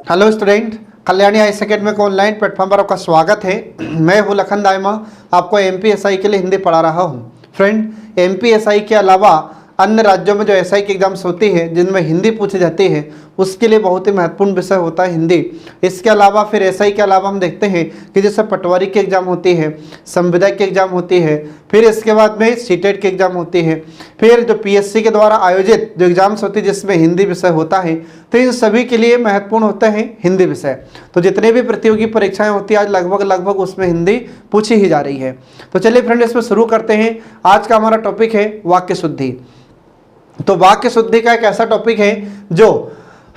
Hello student, Kalyani high secondary को online platform पर आपका स्वागत है। मैं हूं लखन दाइमा, आपको एमपीएसआई के लिए हिंदी पढ़ा रहा हूं। फ्रेंड, एमपीएसआई के अलावा अन्य राज्यों में जो एसआई की एग्जाम्स होती है जिनमें हिंदी पूछी जाती है उसके लिए बहुत ही महत्वपूर्ण विषय होता है हिंदी। इसके अलावा फिर एसआई के अलावा हम देखते हैं कि जैसे पटवारी की एग्जाम होती है, संविदा की एग्जाम होती है, फिर इसके बाद में सीटेट की एग्जाम होती है, फिर जो पीएससी के द्वारा आयोजित जो एग्जाम्स होती है जिसमें हिंदी विषय होता है। तो इन सभी के लिए महत्वपूर्ण होता है हिंदी विषय। तो जितने भी प्रतियोगी परीक्षाएं होती है आज लगभग उसमें हिंदी पूछी ही जा रही है। तो चलिए फ्रेंड, इसमें शुरू करते हैं। आज का हमारा टॉपिक है वाक्य शुद्धि। तो वाक्य शुद्धि का एक ऐसा टॉपिक है जो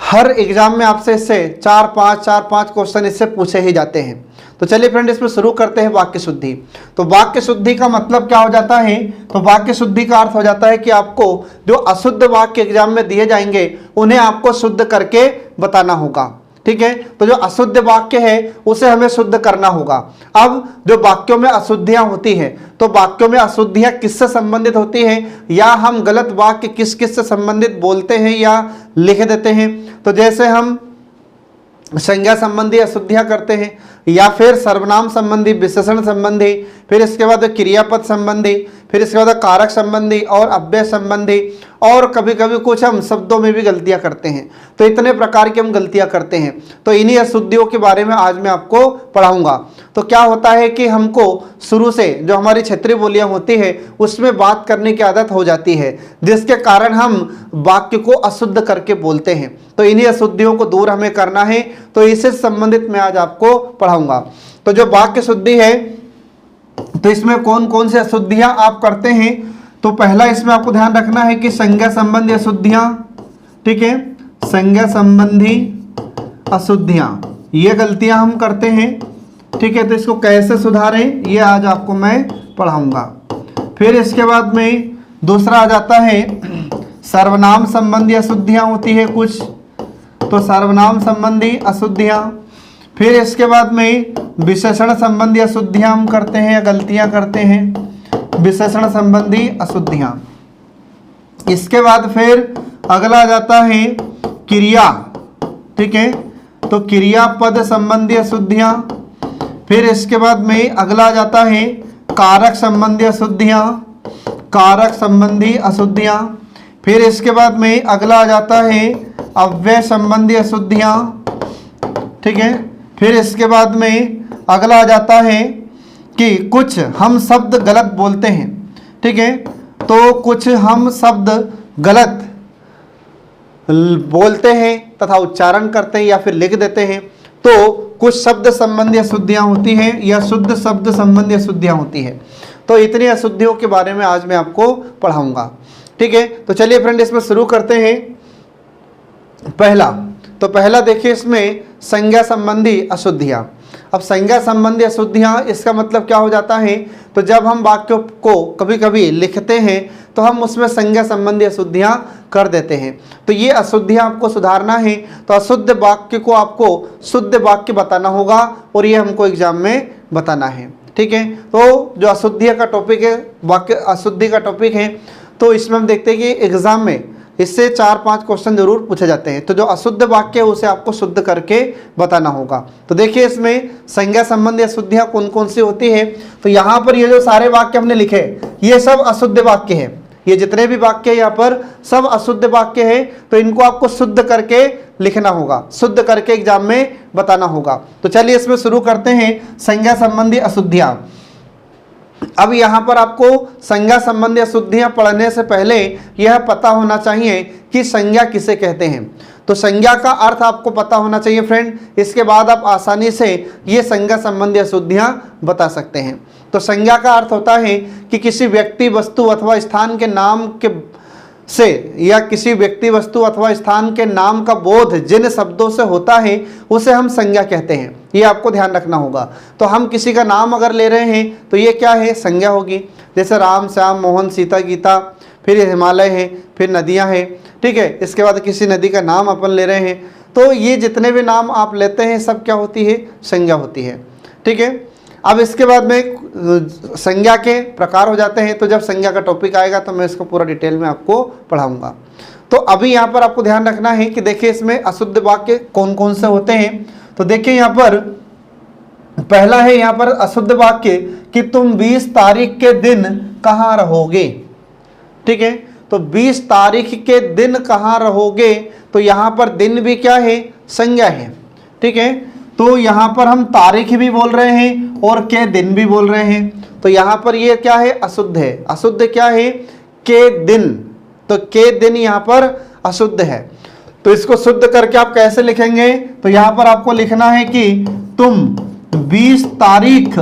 हर एग्जाम में आपसे इससे 4-5 क्वेश्चन इससे पूछे ही जाते हैं। तो चलिए फ्रेंड, इसमें शुरू करते हैं वाक्य शुद्धि। तो वाक्य शुद्धि का मतलब क्या हो जाता है? तो वाक्य शुद्धि का अर्थ हो जाता है कि आपको जो अशुद्ध वाक्य एग्जाम में दिए जाएंगे उन्हें आपको शुद्ध करके बताना होगा। ठीक है, तो जो अशुद्ध वाक्य है उसे हमें शुद्ध करना होगा। अब जो वाक्यों में अशुद्धियां होती हैं, तो वाक्यों में अशुद्धियां किससे संबंधित होती हैं या हम गलत वाक्य किस किस से संबंधित बोलते हैं या लिख देते हैं। तो जैसे हम संज्ञा संबंधी अशुद्धियां करते हैं या फिर सर्वनाम संबंधी, विशेषण संबंधी, फिर इसके बाद क्रियापद संबंधी, फिर इसके बाद कारक संबंधी और अव्यय संबंधी, और कभी कभी कुछ हम शब्दों में भी गलतियां करते हैं। तो इतने प्रकार की हम गलतियां करते हैं। तो इन्हीं अशुद्धियों के बारे में आज मैं आपको पढ़ाऊंगा। तो क्या होता है कि हमको शुरू से जो हमारी क्षेत्रीय बोलियां होती है उसमें बात करने की आदत हो जाती है, जिसके कारण हम वाक्य को अशुद्ध करके बोलते हैं। तो इन्हीं अशुद्धियों को दूर हमें करना है। तो इससे संबंधित मैं आज आपको पढ़ाऊंगा। तो जो वाक्य शुद्धि है तो इसमें कौन कौन से अशुद्धियां आप करते हैं? तो पहला इसमें आपको ध्यान रखना है कि संज्ञा संबंधी अशुद्धियां। ठीक है, संज्ञा संबंधी अशुद्धियां, ये गलतियां हम करते हैं। ठीक है, तो इसको कैसे सुधारें ये आज आपको मैं पढ़ाऊंगा। फिर इसके बाद में दूसरा आ जाता है सर्वनाम संबंधी अशुद्धियां होती है कुछ, तो सर्वनाम संबंधी अशुद्धियां। फिर इसके बाद में विशेषण संबंधी अशुद्धियां हम करते हैं या गलतियां करते हैं, विशेषण संबंधी अशुद्धियां। इसके बाद फिर अगला आ जाता है क्रिया। ठीक है, तो क्रियापद संबंधी अशुद्धियां। फिर इसके बाद में अगला आ जाता है कारक संबंधी अशुद्धियां, कारक संबंधी अशुद्धियां। फिर इसके बाद में अगला आ जाता है अव्यय संबंधी अशुद्धियां। ठीक है, फिर इसके बाद में अगला आ जाता है कि कुछ हम शब्द गलत बोलते हैं। ठीक है, तो कुछ हम शब्द गलत बोलते हैं तथा उच्चारण करते हैं या फिर लिख देते हैं। तो कुछ शब्द संबंधी अशुद्धियां होती हैं या शुद्ध शब्द संबंधी अशुद्धियां होती हैं। तो इतनी अशुद्धियों के बारे में आज मैं आपको पढ़ाऊंगा। ठीक है, तो चलिए फ्रेंड, इसमें शुरू करते हैं। पहला देखिए, इसमें संज्ञा संबंधी अशुद्धियां। अब संज्ञा संबंधी अशुद्धियां, इसका मतलब क्या हो जाता है? तो जब हम वाक्यों को कभी कभी लिखते हैं तो हम उसमें संज्ञा संबंधी अशुद्धियां कर देते हैं। तो ये अशुद्धियां आपको सुधारना है। तो अशुद्ध वाक्य को आपको शुद्ध वाक्य बताना होगा और ये हमको एग्जाम में बताना है। ठीक है, तो जो अशुद्धि का टॉपिक है, वाक्य अशुद्धि का टॉपिक है, तो इसमें हम देखते हैं कि एग्जाम में इससे 4-5 क्वेश्चन जरूर पूछे जाते हैं। तो जो अशुद्ध वाक्य है उसे आपको शुद्ध करके बताना होगा। तो देखिए, इसमें संज्ञा संबंधी अशुद्धियां कौन कौन सी होती है। तो यहाँ पर ये जो सारे वाक्य हमने लिखे ये सब अशुद्ध वाक्य है। ये जितने भी वाक्य है यहाँ पर सब अशुद्ध वाक्य है। तो इनको आपको शुद्ध करके लिखना होगा, शुद्ध करके एग्जाम में बताना होगा। तो चलिए इसमें शुरू करते हैं संज्ञा संबंधी अशुद्धियां। अब यहाँ पर आपको संज्ञा संबंधी अशुद्धियां पढ़ने से पहले यह पता होना चाहिए कि संज्ञा किसे कहते हैं। तो संज्ञा का अर्थ आपको पता होना चाहिए फ्रेंड, इसके बाद आप आसानी से ये संज्ञा संबंधी अशुद्धियां बता सकते हैं। तो संज्ञा का अर्थ होता है कि किसी व्यक्ति, वस्तु अथवा स्थान के नाम के से या किसी व्यक्ति, वस्तु अथवा स्थान के नाम का बोध जिन शब्दों से होता है उसे हम संज्ञा कहते हैं। ये आपको ध्यान रखना होगा। तो हम किसी का नाम अगर ले रहे हैं तो ये क्या है? संज्ञा होगी। जैसे राम, श्याम, मोहन, सीता, गीता, फिर हिमालय है, फिर नदियां हैं। ठीक है, इसके बाद किसी नदी का नाम अपन ले रहे हैं। तो ये जितने भी नाम आप लेते हैं सब क्या होती है? संज्ञा होती है। ठीक है, अब इसके बाद में संज्ञा के प्रकार हो जाते हैं। तो जब संज्ञा का टॉपिक आएगा तो मैं इसको पूरा डिटेल में आपको पढ़ाऊंगा। तो अभी यहाँ पर आपको ध्यान रखना है कि देखिए इसमें अशुद्ध वाक्य कौन कौन से होते हैं। तो देखिए यहाँ पर पहला है यहाँ पर अशुद्ध वाक्य कि तुम 20 तारीख के दिन कहाँ रहोगे। ठीक है, तो 20 तारीख के दिन कहाँ रहोगे, तो यहाँ पर दिन भी क्या है, संज्ञा है। ठीक है, तो यहाँ पर हम तारीख भी बोल रहे हैं और के दिन भी बोल रहे हैं, तो यहाँ पर ये क्या है, अशुद्ध है। अशुद्ध क्या है, के दिन, तो के दिन यहाँ पर अशुद्ध है। तो इसको शुद्ध करके आप कैसे लिखेंगे, तो यहाँ पर आपको लिखना है कि तुम 20 तारीख,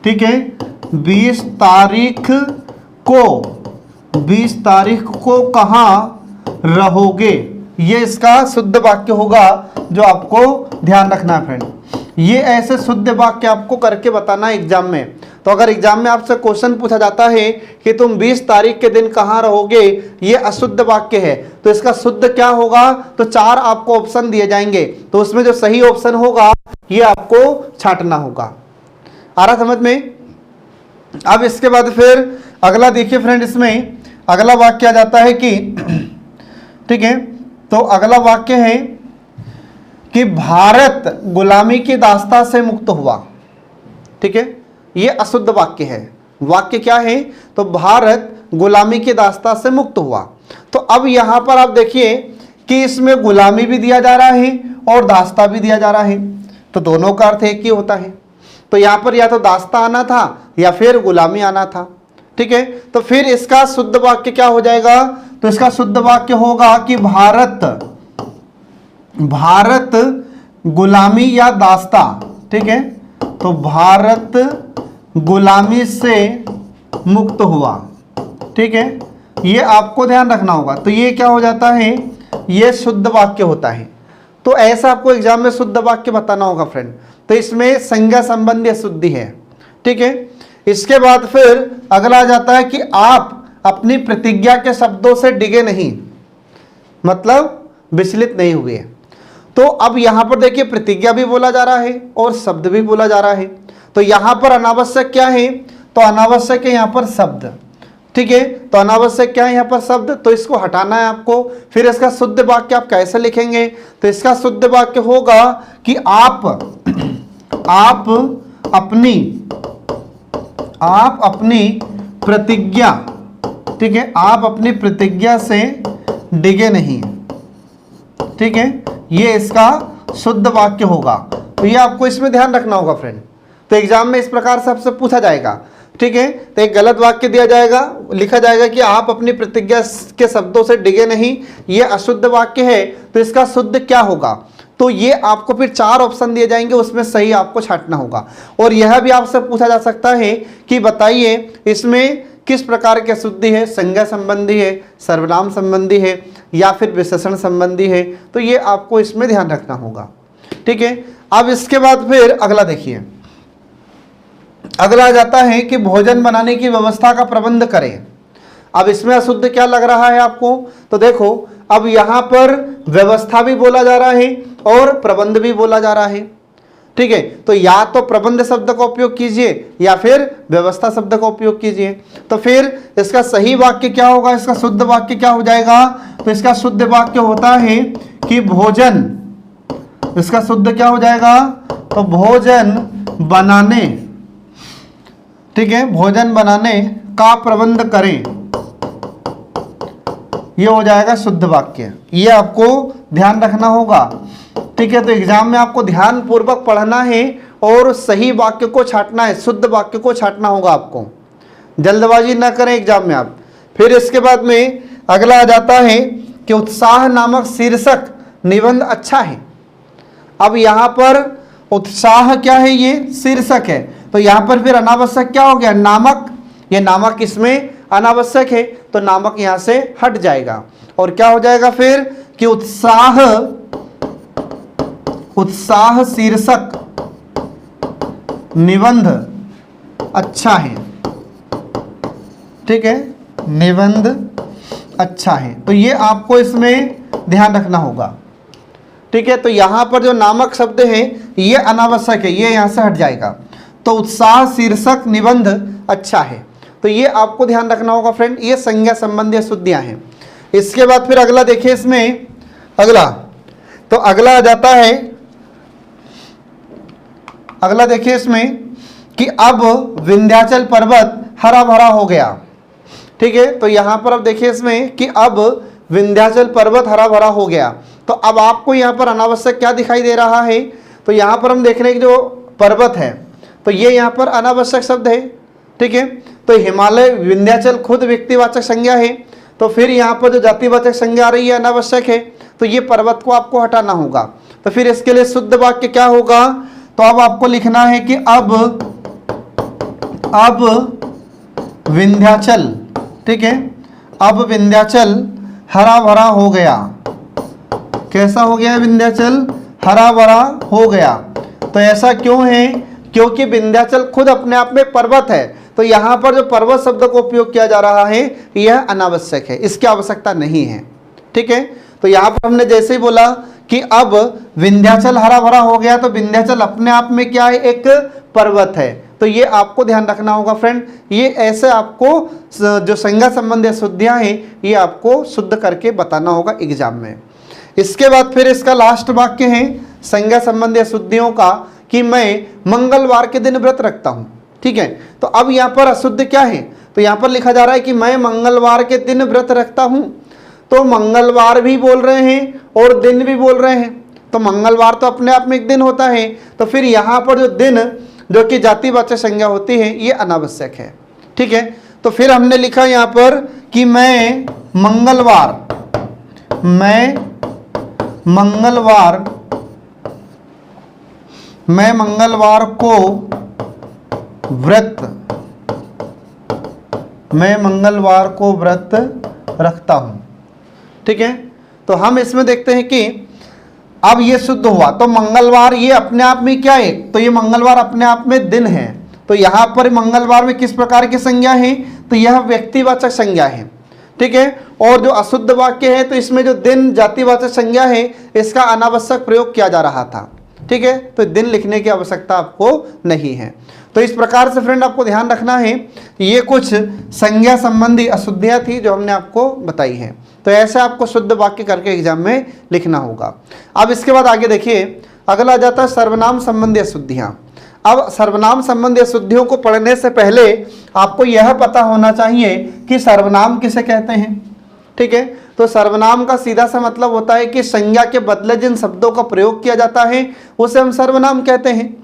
ठीक है, 20 तारीख को कहाँ रहोगे, ये इसका शुद्ध वाक्य होगा जो आपको ध्यान रखना है फ्रेंड। ये ऐसे शुद्ध वाक्य आपको करके बताना है एग्जाम में। तो अगर एग्जाम में आपसे क्वेश्चन पूछा जाता है कि तुम 20 तारीख के दिन कहाँ रहोगे, ये अशुद्ध वाक्य है, तो इसका शुद्ध क्या होगा, तो 4 आपको ऑप्शन दिए जाएंगे, तो उसमें जो सही ऑप्शन होगा ये आपको छांटना होगा। आ रहा समझ में। अब इसके बाद फिर अगला देखिए फ्रेंड, इसमें अगला वाक्य आ जाता है कि ठीक है, तो अगला वाक्य है कि भारत गुलामी की दास्ता से मुक्त हुआ। ठीक है, ये अशुद्ध वाक्य है। वाक्य क्या है, तो भारत गुलामी की दास्ता से मुक्त हुआ। तो अब यहां पर आप देखिए कि इसमें गुलामी भी दिया जा रहा है और दास्ता भी दिया जा रहा है, तो दोनों का अर्थ एक ही होता है। तो यहां पर या तो दास्ता आना था या फिर गुलामी आना था। ठीक है, तो फिर इसका शुद्ध वाक्य क्या हो जाएगा, तो इसका शुद्ध वाक्य होगा कि भारत गुलामी या दास्ता। ठीक है, तो भारत गुलामी से मुक्त हुआ। ठीक है, ये आपको ध्यान रखना होगा। तो ये क्या हो जाता है, ये शुद्ध वाक्य होता है। तो ऐसा आपको एग्जाम में शुद्ध वाक्य बताना होगा फ्रेंड। तो इसमें संज्ञा संबंधी अशुद्धि है। ठीक है, इसके बाद फिर अगला आ जाता है कि आप अपनी प्रतिज्ञा के शब्दों से डिगे नहीं, मतलब विचलित नहीं हुए। तो अब यहां पर देखिए प्रतिज्ञा भी बोला जा रहा है और शब्द भी बोला जा रहा है। तो यहां पर अनावश्यक क्या है, तो अनावश्यक है यहां पर शब्द। ठीक है, तो अनावश्यक क्या है यहाँ पर शब्द, तो इसको हटाना है आपको। फिर इसका शुद्ध वाक्य आप कैसे लिखेंगे, तो इसका शुद्ध वाक्य होगा कि आप अपनी प्रतिज्ञा, ठीक है, आप अपनी प्रतिज्ञा से डिगे नहीं। ठीक है, ये इसका शुद्ध वाक्य होगा। तो ये आपको इसमें ध्यान रखना होगा फ्रेंड। तो एग्जाम में इस प्रकार से आपसे पूछा जाएगा। ठीक है, तो एक गलत वाक्य दिया जाएगा, लिखा जाएगा कि आप अपनी प्रतिज्ञा के शब्दों से डिगे नहीं, ये अशुद्ध वाक्य है, तो इसका शुद्ध क्या होगा। तो ये आपको फिर 4 ऑप्शन दिए जाएंगे, उसमें सही आपको छांटना होगा। और यह भी आपसे पूछा जा सकता है कि बताइए इसमें किस प्रकार की अशुद्धि है, संज्ञा संबंधी है, सर्वनाम संबंधी है या फिर विशेषण संबंधी है। तो ये आपको इसमें ध्यान रखना होगा। ठीक है, अब इसके बाद फिर अगला देखिए, अगला आ जाता है कि भोजन बनाने की व्यवस्था का प्रबंध करें। अब इसमें अशुद्ध क्या लग रहा है आपको, तो देखो अब यहां पर व्यवस्था भी बोला जा रहा है और प्रबंध भी बोला जा रहा है। ठीक है, तो या तो प्रबंध शब्द का उपयोग कीजिए या फिर व्यवस्था शब्द का उपयोग कीजिए। तो फिर इसका सही वाक्य क्या होगा, इसका शुद्ध वाक्य क्या हो जाएगा, तो इसका शुद्ध वाक्य होता है कि भोजन, इसका शुद्ध क्या हो जाएगा, तो भोजन बनाने, ठीक है, भोजन बनाने का प्रबंध करें, ये हो जाएगा शुद्ध वाक्य। ये आपको ध्यान रखना होगा। ठीक है, तो एग्जाम में आपको ध्यान पूर्वक पढ़ना है और सही वाक्य को छांटना है, शुद्ध वाक्य को छांटना होगा आपको, जल्दबाजी ना करें एग्जाम में आप। फिर इसके बाद में अगला आ जाता है कि उत्साह नामक शीर्षक निबंध अच्छा है। अब यहां पर उत्साह क्या है, ये शीर्षक है, तो यहां पर फिर अनावश्यक क्या हो गया, नामक। ये नामक इसमें अनावश्यक है, तो नामक यहां से हट जाएगा और क्या हो जाएगा फिर कि उत्साह शीर्षक निबंध अच्छा है। ठीक है, निबंध अच्छा है, तो ये आपको इसमें ध्यान रखना होगा। ठीक है, तो यहां पर जो नामक शब्द है ये अनावश्यक है, ये यहां से हट जाएगा। तो उत्साह शीर्षक निबंध अच्छा है, तो ये आपको ध्यान रखना होगा फ्रेंड। ये संज्ञा संबंधी अशुद्धियां हैं। इसके बाद फिर अगला देखिए इसमें, अगला तो अगला आ जाता है, अगला देखिए इसमें कि अब विंध्याचल पर्वत हरा भरा हो गया। ठीक है, तो यहां पर अब देखिए इसमें कि अब विंध्याचल पर्वत हरा भरा हो गया। तो अब आपको यहां पर अनावश्यक क्या दिखाई दे रहा है, तो यहां पर हम देख रहे हैं कि जो पर्वत है तो ये यहां पर अनावश्यक शब्द है। ठीक है, तो हिमालय विंध्याचल खुद व्यक्तिवाचक संज्ञा है, तो फिर यहाँ पर जो जातिवाचक संज्ञा आ रही है अनावश्यक है, तो ये पर्वत को आपको हटाना होगा। तो फिर इसके लिए शुद्ध वाक्य क्या होगा, तो अब आपको लिखना है कि अब विंध्याचल, ठीक है, अब विंध्याचल हरा भरा हो गया। कैसा हो गया विंध्याचल? हरा भरा हो गया। तो ऐसा क्यों है? क्योंकि विंध्याचल खुद अपने आप में पर्वत है, तो यहाँ पर जो पर्वत शब्द को उपयोग किया जा रहा है यह अनावश्यक है, इसकी आवश्यकता नहीं है। ठीक है, तो यहाँ पर हमने जैसे ही बोला कि अब विंध्याचल हरा भरा हो गया, तो विंध्याचल अपने आप में क्या है? एक पर्वत है। तो ये आपको ध्यान रखना होगा फ्रेंड, ये ऐसे आपको जो संज्ञा संबंधी अशुद्धियाँ हैं ये आपको शुद्ध करके बताना होगा एग्जाम में। इसके बाद फिर इसका लास्ट वाक्य है संज्ञा संबंधी अशुद्धियों का कि मैं मंगलवार के दिन व्रत रखता हूँ। ठीक है, तो अब यहाँ पर अशुद्ध क्या है? तो यहाँ पर लिखा जा रहा है कि मैं मंगलवार के दिन व्रत रखता हूँ। तो मंगलवार भी बोल रहे हैं और दिन भी बोल रहे हैं, तो मंगलवार तो अपने आप में एक दिन होता है, तो फिर यहाँ पर जो दिन जो कि जातिवाचक संज्ञा होती है ये अनावश्यक है। ठीक है, तो फिर हमने लिखा यहाँ पर कि मैं मंगलवार को व्रत रखता हूं। ठीक है, तो हम इसमें देखते हैं कि अब ये शुद्ध हुआ, तो मंगलवार ये अपने आप में क्या है? तो ये मंगलवार अपने आप में दिन है। तो यहाँ पर मंगलवार में किस प्रकार की संज्ञा है? तो यह व्यक्तिवाचक संज्ञा है। ठीक है, और जो अशुद्ध वाक्य है तो इसमें जो दिन जातिवाचक संज्ञा है इसका अनावश्यक प्रयोग किया जा रहा था। ठीक है, तो दिन लिखने की आवश्यकता आपको नहीं है। तो इस प्रकार से फ्रेंड आपको ध्यान रखना है, ये कुछ संज्ञा संबंधी अशुद्धियां थी जो हमने आपको बताई है। तो ऐसे आपको शुद्ध वाक्य करके एग्जाम में लिखना होगा। अब इसके बाद आगे देखिए, अगला आ जाता है सर्वनाम संबंधी अशुद्धियां। अब सर्वनाम संबंधी अशुद्धियों को पढ़ने से पहले आपको यह पता होना चाहिए कि सर्वनाम किसे कहते हैं। ठीक है, तो सर्वनाम का सीधा सा मतलब होता है कि संज्ञा के बदले जिन शब्दों का प्रयोग किया जाता है उसे हम सर्वनाम कहते हैं।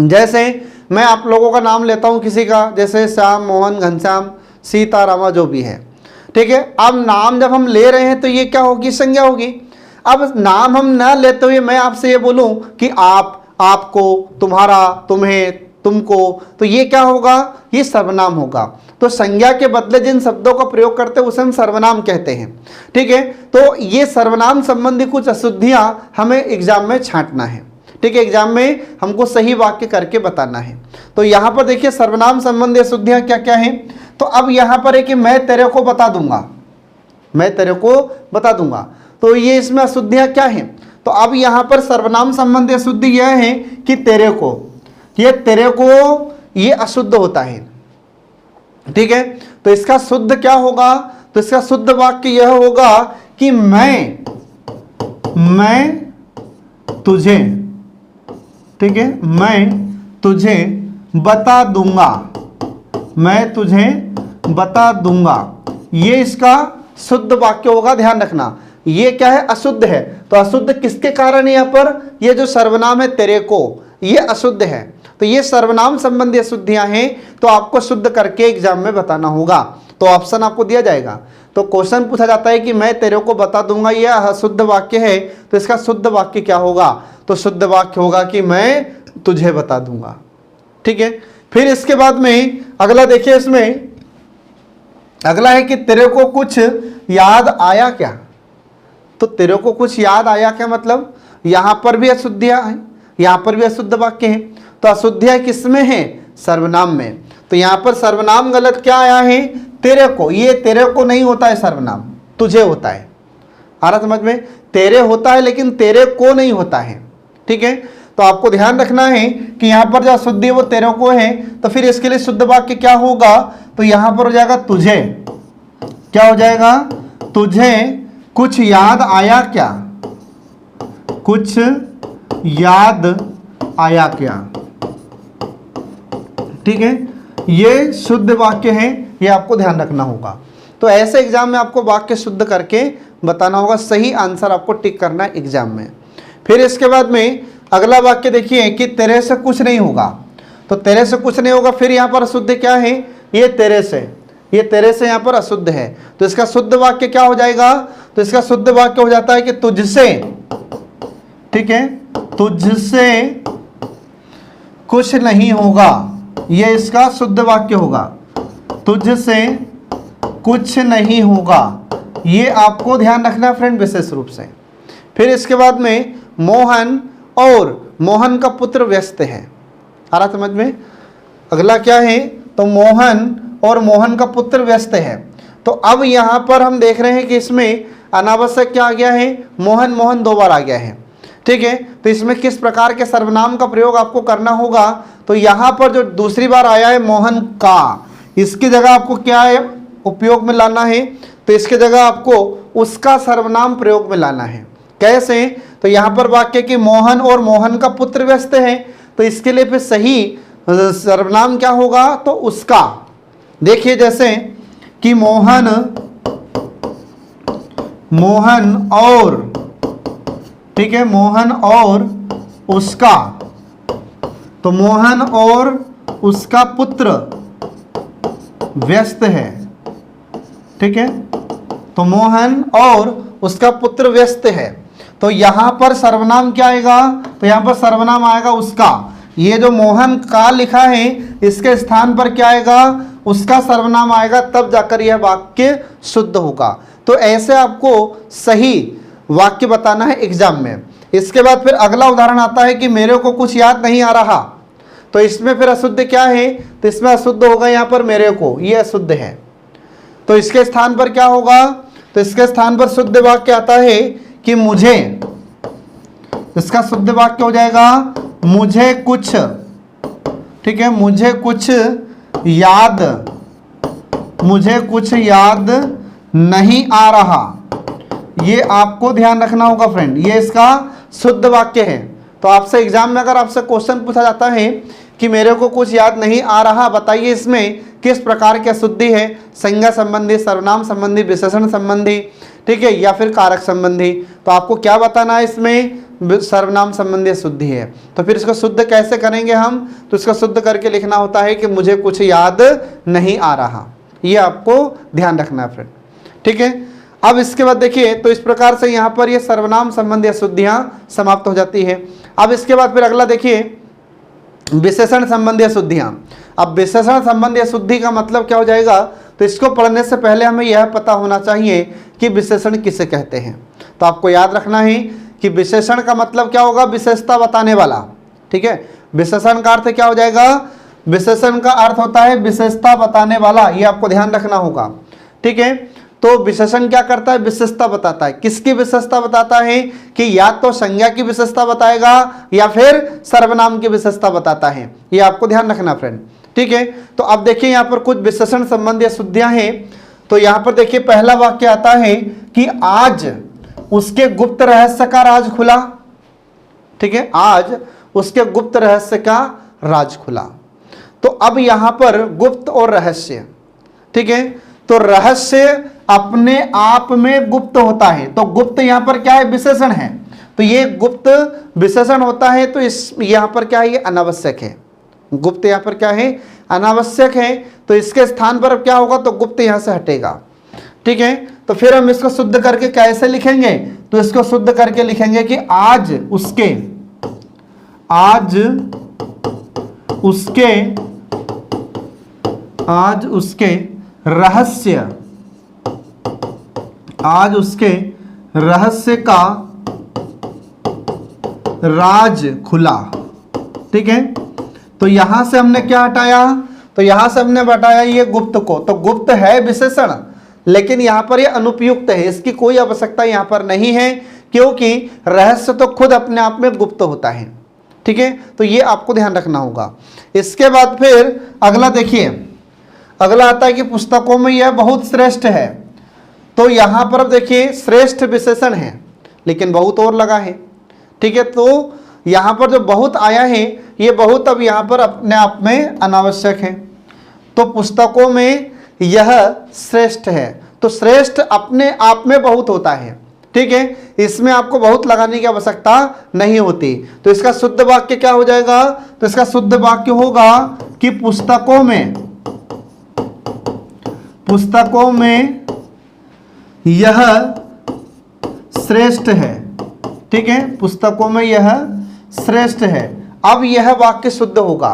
जैसे मैं आप लोगों का नाम लेता हूं किसी का, जैसे श्याम, मोहन, घनश्याम, सीता, रामा, जो भी है। ठीक है, अब नाम जब हम ले रहे हैं तो ये क्या होगी? संज्ञा होगी। अब नाम हम न लेते हुए मैं आपसे ये बोलूं कि आप, आपको, तुम्हारा, तुम्हें, तुमको, तो ये क्या होगा? ये सर्वनाम होगा। तो संज्ञा के बदले जिन शब्दों का प्रयोग करते हैं उसे हम सर्वनाम कहते हैं। ठीक है, तो ये सर्वनाम संबंधी कुछ अशुद्धियां हमें एग्जाम में छांटना है। ठीक है, एग्जाम में हमको सही वाक्य करके बताना है। तो यहाँ पर देखिए सर्वनाम संबंधी अशुद्धियां क्या क्या हैं। तो अब यहाँ पर है कि मैं तेरे को बता दूंगा, तो ये इसमें अशुद्धियां क्या हैं? तो अब यहाँ पर सर्वनाम संबंधी अशुद्धि यह है कि तेरे को ये अशुद्ध होता है। ठीक है, तो इसका शुद्ध क्या होगा? तो इसका शुद्ध वाक्य यह होगा कि मैं तुझे, ठीक है, मैं तुझे बता दूंगा, ये इसका शुद्ध वाक्य होगा। ध्यान रखना, ये क्या है? अशुद्ध है। तो अशुद्ध किसके कारण है? यहाँ पर ये जो सर्वनाम है तेरे को, ये अशुद्ध है। तो ये सर्वनाम संबंधी अशुद्धियां हैं, तो आपको शुद्ध करके एग्जाम में बताना होगा। तो ऑप्शन आपको दिया जाएगा। तो क्वेश्चन पूछा जाता है कि मैं तेरे को बता दूंगा, यह अशुद्ध वाक्य है, तो इसका शुद्ध वाक्य क्या होगा? तो शुद्ध वाक्य होगा कि मैं तुझे बता दूंगा। ठीक है, फिर इसके बाद में अगला देखिए, इसमें अगला है कि तेरे को कुछ याद आया क्या? तो तेरे को कुछ याद आया क्या मतलब? यहां पर भी अशुद्धियां हैं, यहां पर भी अशुद्ध वाक्य है। तो अशुद्धियां किसमें है? सर्वनाम में। तो यहां पर सर्वनाम गलत क्या आया है? तेरे को। ये तेरे को नहीं होता है सर्वनाम, तुझे होता है। आ रहा समझ में? तेरे होता है लेकिन तेरे को नहीं होता है। ठीक है, तो आपको ध्यान रखना है कि यहाँ पर जो अशुद्धि है वो तेरे को है। तो फिर इसके लिए शुद्ध वाक्य क्या होगा? तो यहाँ पर हो जाएगा तुझे। क्या हो जाएगा? तुझे कुछ याद आया क्या, कुछ याद आया क्या। ठीक है, ये शुद्ध वाक्य है, ये आपको ध्यान रखना होगा। तो ऐसे एग्जाम में आपको वाक्य शुद्ध करके बताना होगा, सही आंसर आपको टिक करना है एग्जाम में। फिर इसके बाद में अगला वाक्य देखिए कि तेरे से कुछ नहीं होगा। तो तेरे से कुछ नहीं होगा, फिर यहाँ पर अशुद्ध क्या है, ये तेरे से, ये तेरे से यहाँ पर अशुद्ध है। तो इसका शुद्ध वाक्य क्या हो जाएगा, तो इसका शुद्ध वाक्य हो जाता है कि तुझसे, ठीक है, तुझसे कुछ नहीं होगा, ये इसका शुद्ध वाक्य होगा। तुझसे कुछ नहीं होगा, ये आपको ध्यान रखना फ्रेंड विशेष रूप से। फिर इसके बाद में मोहन और मोहन का पुत्र व्यस्त है, आ रहा समझ में। अगला क्या है, तो मोहन और मोहन का पुत्र व्यस्त है। तो अब यहाँ पर हम देख रहे हैं कि इसमें अनावश्यक क्या आ गया है, मोहन मोहन दो बार आ गया है। ठीक है, तो इसमें किस प्रकार के सर्वनाम का प्रयोग आपको करना होगा, तो यहाँ पर जो दूसरी बार आया है मोहन का, इसकी जगह आपको क्या है उपयोग में लाना है, तो इसके जगह आपको उसका सर्वनाम प्रयोग में लाना है। कैसे, तो यहाँ पर वाक्य कि मोहन और मोहन का पुत्र व्यस्त है, तो इसके लिए फिर सही सर्वनाम क्या होगा, तो उसका। देखिए जैसे कि मोहन और, ठीक है, मोहन और उसका, तो मोहन और उसका पुत्र व्यस्त है। ठीक है, तो मोहन और उसका पुत्र व्यस्त है, तो यहां पर सर्वनाम क्या आएगा, तो यहां पर सर्वनाम आएगा उसका। ये जो मोहन का लिखा है इसके स्थान पर क्या आएगा, उसका सर्वनाम आएगा, तब जाकर यह वाक्य शुद्ध होगा। तो ऐसे आपको सही वाक्य बताना है एग्जाम में। इसके बाद फिर अगला उदाहरण आता है कि मेरे को कुछ याद नहीं आ रहा, तो इसमें फिर अशुद्ध क्या है, तो इसमें अशुद्ध होगा यहाँ पर मेरे को, ये अशुद्ध है। तो इसके स्थान पर क्या होगा, तो इसके स्थान पर शुद्ध वाक्य आता है कि मुझे, इसका शुद्ध वाक्य हो जाएगा मुझे कुछ, ठीक है, मुझे कुछ याद नहीं आ रहा। ये आपको ध्यान रखना होगा फ्रेंड, ये इसका शुद्ध वाक्य है। तो आपसे एग्जाम में अगर आपसे क्वेश्चन पूछा जाता है कि मेरे को कुछ याद नहीं आ रहा, बताइए इसमें किस प्रकार की अशुद्धि है, संज्ञा संबंधी, सर्वनाम संबंधी, विशेषण संबंधी, ठीक है, या फिर कारक संबंधी। तो आपको क्या बताना है, इसमें सर्वनाम संबंधी अशुद्धि है। तो फिर इसको शुद्ध कैसे करेंगे हम, तो इसको शुद्ध करके लिखना होता है कि मुझे कुछ याद नहीं आ रहा, ये आपको ध्यान रखना है फ्रेंड। ठीक है, अब इसके बाद देखिए, तो इस प्रकार से यहाँ पर ये सर्वनाम संबंधी अशुद्धियां समाप्त हो जाती है। अब इसके बाद फिर अगला देखिए विशेषण संबंधी अशुद्धियां। अब विशेषण संबंधी अशुद्धि का मतलब क्या हो जाएगा, तो इसको पढ़ने से पहले हमें यह पता होना चाहिए कि विशेषण किसे कहते हैं। तो आपको याद रखना है कि विशेषण का मतलब क्या होगा, विशेषता बताने वाला। ठीक है, विशेषण का अर्थ क्या हो जाएगा, विशेषण का अर्थ होता है विशेषता बताने वाला, ये आपको ध्यान रखना होगा। ठीक है, तो विशेषण क्या करता है, विशेषता बताता है। किसकी विशेषता बताता है, कि या तो संज्ञा की विशेषता बताएगा या फिर सर्वनाम की विशेषता बताता है, ये आपको ध्यान रखना फ्रेंड। ठीक है, तो अब देखिए यहाँ पर कुछ विशेषण संबंधी अशुद्धियां हैं। तो यहाँ पर देखिए पहला वाक्य आता है कि आज उसके गुप्त रहस्य का राज खुला। ठीक है, आज उसके गुप्त रहस्य का राज खुला। तो अब यहाँ पर गुप्त और रहस्य, ठीक है, तो रहस्य अपने आप में गुप्त होता है, तो गुप्त यहाँ पर क्या है, विशेषण है, तो ये गुप्त विशेषण होता है। तो इस यहाँ पर क्या है, ये अनावश्यक है, गुप्त यहाँ पर क्या है, अनावश्यक है। तो इसके स्थान पर अब क्या होगा, तो गुप्त यहाँ से हटेगा। ठीक है, तो फिर हम इसको शुद्ध करके कैसे लिखेंगे, तो इसको शुद्ध करके लिखेंगे कि आज उसके रहस्य का राज खुला। ठीक है, तो यहां से हमने क्या हटाया, तो यहां से हमने हटाया ये गुप्त को। तो गुप्त है विशेषण, लेकिन यहां पर ये अनुपयुक्त है, इसकी कोई आवश्यकता यहां पर नहीं है, क्योंकि रहस्य तो खुद अपने आप में गुप्त होता है। ठीक है, तो ये आपको ध्यान रखना होगा। इसके बाद फिर अगला देखिए, अगला आता है कि पुस्तकों में यह बहुत श्रेष्ठ है। तो यहाँ पर अब देखिए श्रेष्ठ विशेषण है, लेकिन बहुत और लगा है। ठीक है, तो यहाँ पर जो बहुत आया है, ये बहुत अब यहाँ पर अपने आप में अनावश्यक है। तो पुस्तकों में यह श्रेष्ठ है, तो श्रेष्ठ अपने आप में बहुत होता है। ठीक है, इसमें आपको बहुत लगाने की आवश्यकता नहीं होती। तो इसका शुद्ध वाक्य क्या हो जाएगा? तो इसका शुद्ध वाक्य होगा कि पुस्तकों में यह श्रेष्ठ है। ठीक है, पुस्तकों में यह श्रेष्ठ है। अब यह वाक्य शुद्ध होगा,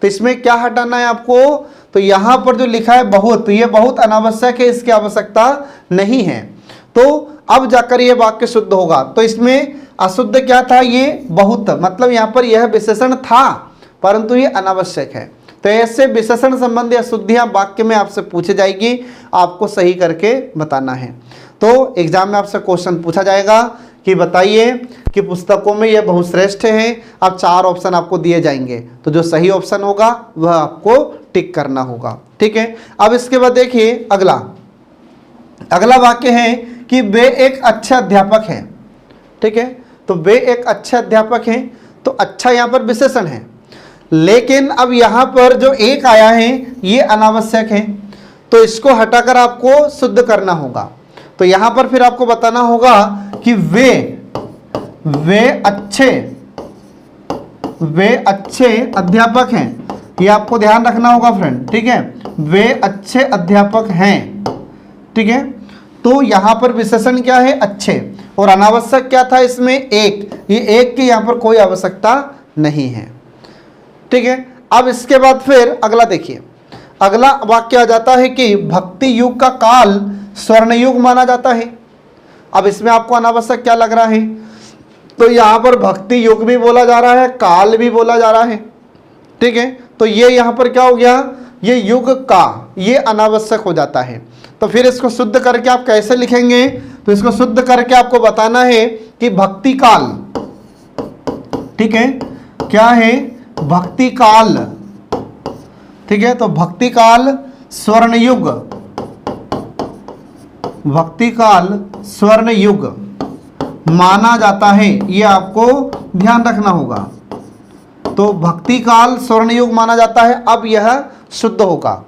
तो इसमें क्या हटाना है आपको? तो यहां पर जो लिखा है बहुत, तो यह बहुत अनावश्यक है, इसकी आवश्यकता नहीं है। तो अब जाकर यह वाक्य शुद्ध होगा। तो इसमें अशुद्ध क्या था? ये बहुत, मतलब यहां पर यह विशेषण था परंतु ये अनावश्यक है। तो ऐसे विशेषण संबंधी अशुद्धियां वाक्य में आपसे पूछी जाएगी, आपको सही करके बताना है। तो एग्जाम में आपसे क्वेश्चन पूछा जाएगा कि बताइए कि पुस्तकों में यह बहुत श्रेष्ठ है। अब 4 ऑप्शन आपको दिए जाएंगे, तो जो सही ऑप्शन होगा वह आपको टिक करना होगा। ठीक है, अब इसके बाद देखिए अगला वाक्य है कि वे एक अच्छे अध्यापक हैं। ठीक है, तो वे एक अच्छे अध्यापक हैं, तो अच्छा यहाँ पर विशेषण है, लेकिन अब यहाँ पर जो एक आया है ये अनावश्यक है, तो इसको हटाकर आपको शुद्ध करना होगा। तो यहाँ पर फिर आपको बताना होगा कि वे अच्छे अध्यापक हैं। ये आपको ध्यान रखना होगा फ्रेंड। ठीक है, वे अच्छे अध्यापक हैं। ठीक है, तो यहाँ पर विशेषण क्या है? अच्छे, और अनावश्यक क्या था इसमें? एक। ये एक की यहाँ पर कोई आवश्यकता नहीं है। ठीक है, अब इसके बाद फिर अगला देखिए, अगला वाक्य आ जाता है कि भक्ति युग का काल स्वर्ण युग माना जाता है। अब इसमें आपको अनावश्यक क्या लग रहा है? तो यहाँ पर भक्ति युग भी बोला जा रहा है, काल भी बोला जा रहा है। ठीक है, तो ये यहाँ पर क्या हो गया? ये युग का, ये अनावश्यक हो जाता है। तो फिर इसको शुद्ध करके आप कैसे लिखेंगे? तो इसको शुद्ध करके आपको बताना है कि भक्ति काल, ठीक है, क्या है? भक्ति काल। ठीक है, तो भक्ति काल स्वर्ण युग, भक्ति काल स्वर्ण युग माना जाता है, ये आपको ध्यान रखना होगा। तो भक्ति काल स्वर्ण युग माना जाता है, अब यह शुद्ध होगा।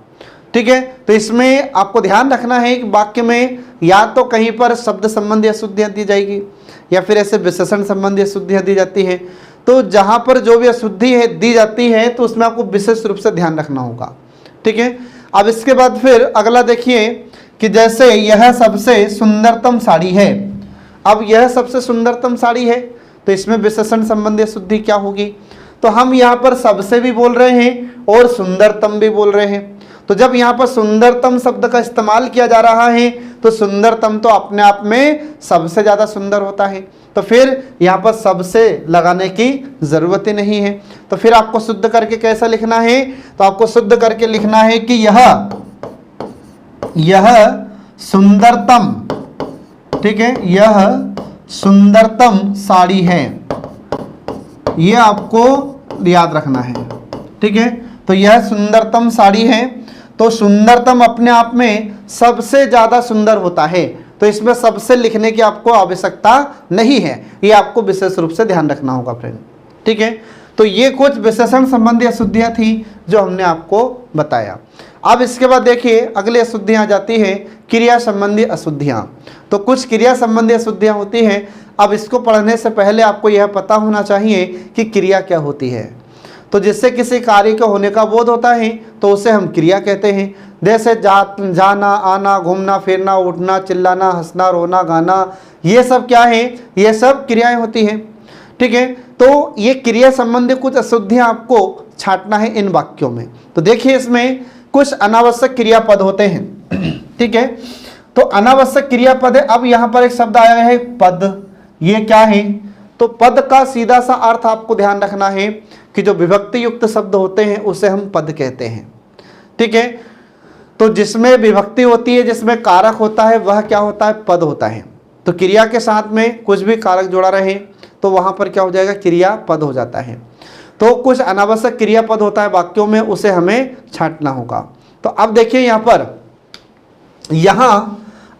ठीक है, तो इसमें आपको ध्यान रखना है कि वाक्य में या तो कहीं पर शब्द संबंधी अशुद्धियां दी जाएगी या फिर ऐसे विशेषण संबंधी अशुद्धियां दी जाती है। तो जहां पर जो भी अशुद्धि है दी जाती है तो उसमें आपको विशेष रूप से ध्यान रखना होगा। ठीक है, अब इसके बाद फिर अगला देखिए कि जैसे यह सबसे सुंदरतम साड़ी है। अब यह सबसे सुंदरतम साड़ी है, तो इसमें विशेषण संबंधी अशुद्धि क्या होगी? तो हम यहाँ पर सबसे भी बोल रहे हैं और सुंदरतम भी बोल रहे हैं। तो जब यहाँ पर सुंदरतम शब्द का इस्तेमाल किया जा रहा है तो सुंदरतम तो अपने आप में सबसे ज़्यादा सुंदर होता है, तो फिर यहाँ पर सबसे लगाने की ज़रूरत ही नहीं है। तो फिर आपको शुद्ध करके कैसा लिखना है? तो आपको शुद्ध करके लिखना है कि यह सुंदरतम, ठीक है, यह सुंदरतम साड़ी है, ये आपको याद रखना है। ठीक है, तो यह सुंदरतम साड़ी है, तो सुंदरतम अपने आप में सबसे ज़्यादा सुंदर होता है, तो इसमें सबसे लिखने की आपको आवश्यकता नहीं है, ये आपको विशेष रूप से ध्यान रखना होगा फ्रेंड। ठीक है, तो ये कुछ विशेषण संबंधी अशुद्धियाँ थी जो हमने आपको बताया। अब इसके बाद देखिए अगली अशुद्धियाँ आ जाती है क्रिया संबंधी अशुद्धियाँ। तो कुछ क्रिया संबंधी अशुद्धियाँ होती हैं। अब इसको पढ़ने से पहले आपको यह पता होना चाहिए कि क्रिया क्या होती है। तो जिससे किसी कार्य के होने का बोध होता है तो उसे हम क्रिया कहते हैं। जैसे जाना, आना, घूमना, फिरना, उठना, चिल्लाना, हंसना, रोना, गाना, ये सब क्या है? ये सब क्रियाएं होती हैं। ठीक है, तो ये क्रिया संबंधी कुछ अशुद्धियां आपको छांटना है इन वाक्यों में। तो देखिए इसमें कुछ अनावश्यक क्रियापद होते हैं। ठीक है, तो अनावश्यक क्रियापद है। अब यहाँ पर एक शब्द आया है पद, ये क्या है? तो पद का सीधा सा अर्थ आपको ध्यान रखना है कि जो विभक्ति युक्त शब्द होते हैं उसे हम पद कहते हैं। ठीक है, तो जिसमें विभक्ति होती है, जिसमें कारक होता है, वह क्या होता है? पद होता है। तो क्रिया के साथ में कुछ भी कारक जोड़ा रहे तो वहां पर क्या हो जाएगा? क्रिया पद हो जाता है। तो कुछ अनावश्यक क्रियापद होता है वाक्यों में, उसे हमें छांटना होगा। तो अब देखिए यहाँ पर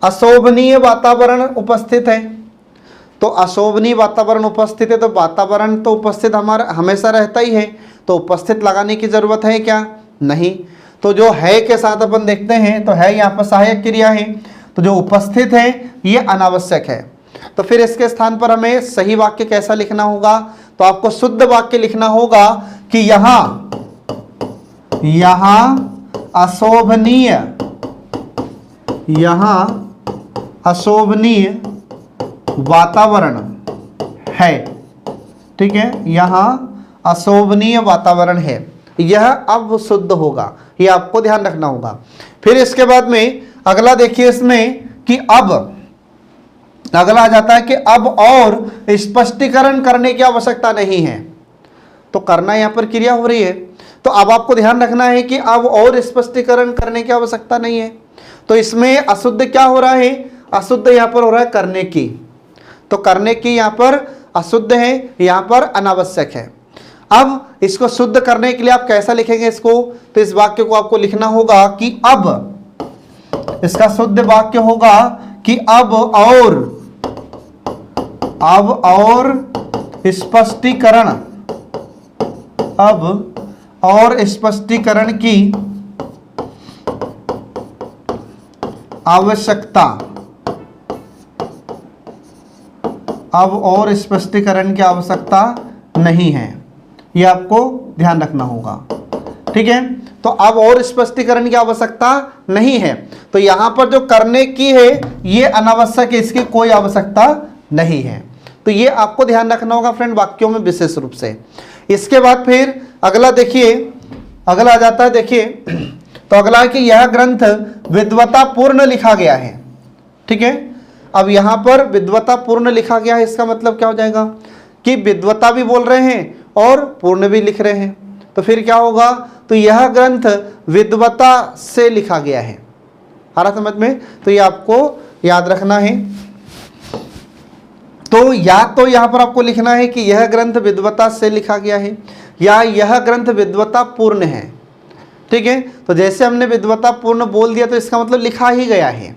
अशोभनीय वातावरण उपस्थित है। तो अशोभनीय वातावरण उपस्थित है, तो वातावरण तो उपस्थित हमारा हमेशा रहता ही है, तो उपस्थित लगाने की जरूरत है क्या? नहीं। तो जो है के साथ अपन देखते हैं, तो है यहाँ पर सहायक क्रिया है, तो जो उपस्थित है ये अनावश्यक है। तो फिर इसके स्थान पर हमें सही वाक्य कैसा लिखना होगा? तो आपको शुद्ध वाक्य लिखना होगा कि यहां अशोभनीय वातावरण है। ठीक है, यहां अशोभनीय वातावरण है, यह अब शुद्ध होगा, यह आपको ध्यान रखना होगा। फिर इसके बाद में अगला देखिए इसमें कि अब अगला आ जाता है कि अब और स्पष्टीकरण करने की आवश्यकता नहीं है। तो करना यहां पर क्रिया हो रही है, तो अब आपको ध्यान रखना है कि अब और स्पष्टीकरण करने की आवश्यकता नहीं है। तो इसमें अशुद्ध क्या हो रहा है? अशुद्ध यहां पर हो रहा है करने की, तो करने की यहां पर अशुद्ध है, यहां पर अनावश्यक है। अब इसको शुद्ध करने के लिए आप कैसा लिखेंगे इसको? तो इस वाक्य को आपको लिखना होगा कि अब, इसका शुद्ध वाक्य होगा कि अब और स्पष्टीकरण, अब और स्पष्टीकरण की आवश्यकता, अब और स्पष्टीकरण की आवश्यकता नहीं है, यह आपको ध्यान रखना होगा। ठीक है, तो अब और स्पष्टीकरण की आवश्यकता नहीं है, तो यहां पर जो करने की है ये अनावश्यक है, इसकी कोई आवश्यकता नहीं है। तो ये आपको ध्यान रखना होगा फ्रेंड वाक्यों में विशेष रूप से। इसके बाद फिर अगला देखिए, अगला आ जाता है, देखिए तो अगला है कि यह ग्रंथ विद्वता पूर्ण लिखा गया है। ठीक है, अब यहां पर विद्वता पूर्ण लिखा गया है, इसका मतलब क्या हो जाएगा कि विद्वता भी बोल रहे हैं और पूर्ण भी लिख रहे हैं, तो फिर क्या होगा? तो यह ग्रंथ विद्वता से लिखा गया है। आ रहा समझ में? तो ये आपको याद रखना है। तो या तो यहां पर आपको लिखना है कि यह ग्रंथ विद्वता से लिखा गया है, या यह ग्रंथ विद्वता पूर्ण है। ठीक है, तो जैसे हमने विद्वता पूर्ण बोल दिया तो इसका मतलब लिखा ही गया है,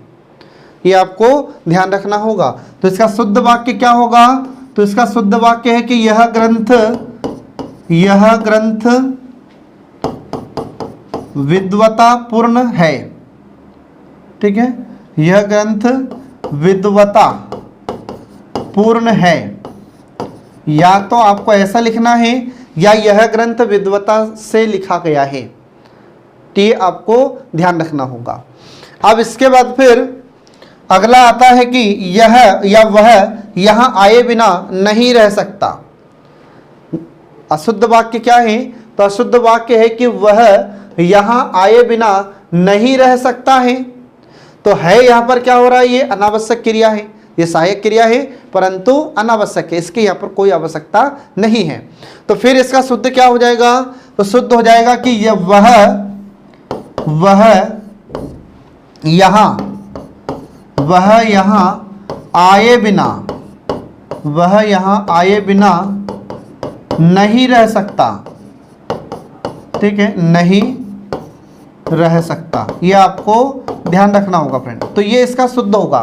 ये आपको ध्यान रखना होगा। तो इसका शुद्ध वाक्य क्या होगा? तो इसका शुद्ध वाक्य है कि यह ग्रंथ विद्वता पूर्ण है। ठीक है, यह ग्रंथ विद्वता पूर्ण है, या तो आपको ऐसा लिखना है या यह ग्रंथ विद्वता से लिखा गया है, तो ये आपको ध्यान रखना होगा। अब इसके बाद फिर अगला आता है कि यह या वह यहां आए बिना नहीं रह सकता। अशुद्ध वाक्य क्या है? तो अशुद्ध वाक्य है कि वह यहां आए बिना नहीं रह सकता है। तो है यहां पर क्या हो रहा है? ये अनावश्यक क्रिया है, ये सहायक क्रिया है परंतु अनावश्यक है, इसकी यहाँ पर कोई आवश्यकता नहीं है। तो फिर इसका शुद्ध क्या हो जाएगा? तो शुद्ध हो जाएगा कि यह वह यहाँ आए बिना नहीं रह सकता। ठीक है, नहीं रह सकता, ये आपको ध्यान रखना होगा फ्रेंड। तो ये इसका शुद्ध होगा।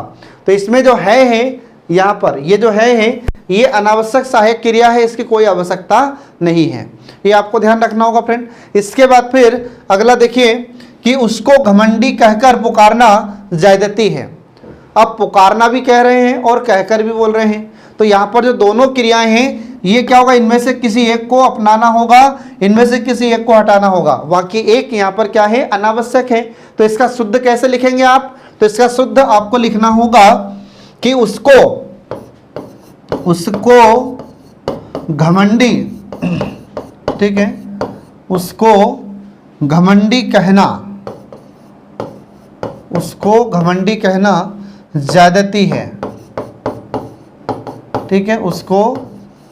तो इसमें जो है यहाँ पर ये जो है ये अनावश्यक सहायक क्रिया है, इसकी कोई आवश्यकता नहीं है, ये आपको ध्यान रखना होगा फ्रेंड। इसके बाद फिर अगला देखिए कि उसको घमंडी कहकर पुकारना ज्यादती है। अब पुकारना भी कह रहे हैं और कहकर भी बोल रहे हैं, तो यहाँ पर जो दोनों क्रियाएं हैं ये क्या होगा? इनमें से किसी एक को अपनाना होगा, इनमें से किसी एक को हटाना होगा। बाकी एक यहाँ पर क्या है? अनावश्यक है। तो इसका शुद्ध कैसे लिखेंगे आप? तो इसका शुद्ध आपको लिखना होगा कि उसको घमंडी, ठीक है, उसको घमंडी कहना ज्यादती है। ठीक है, उसको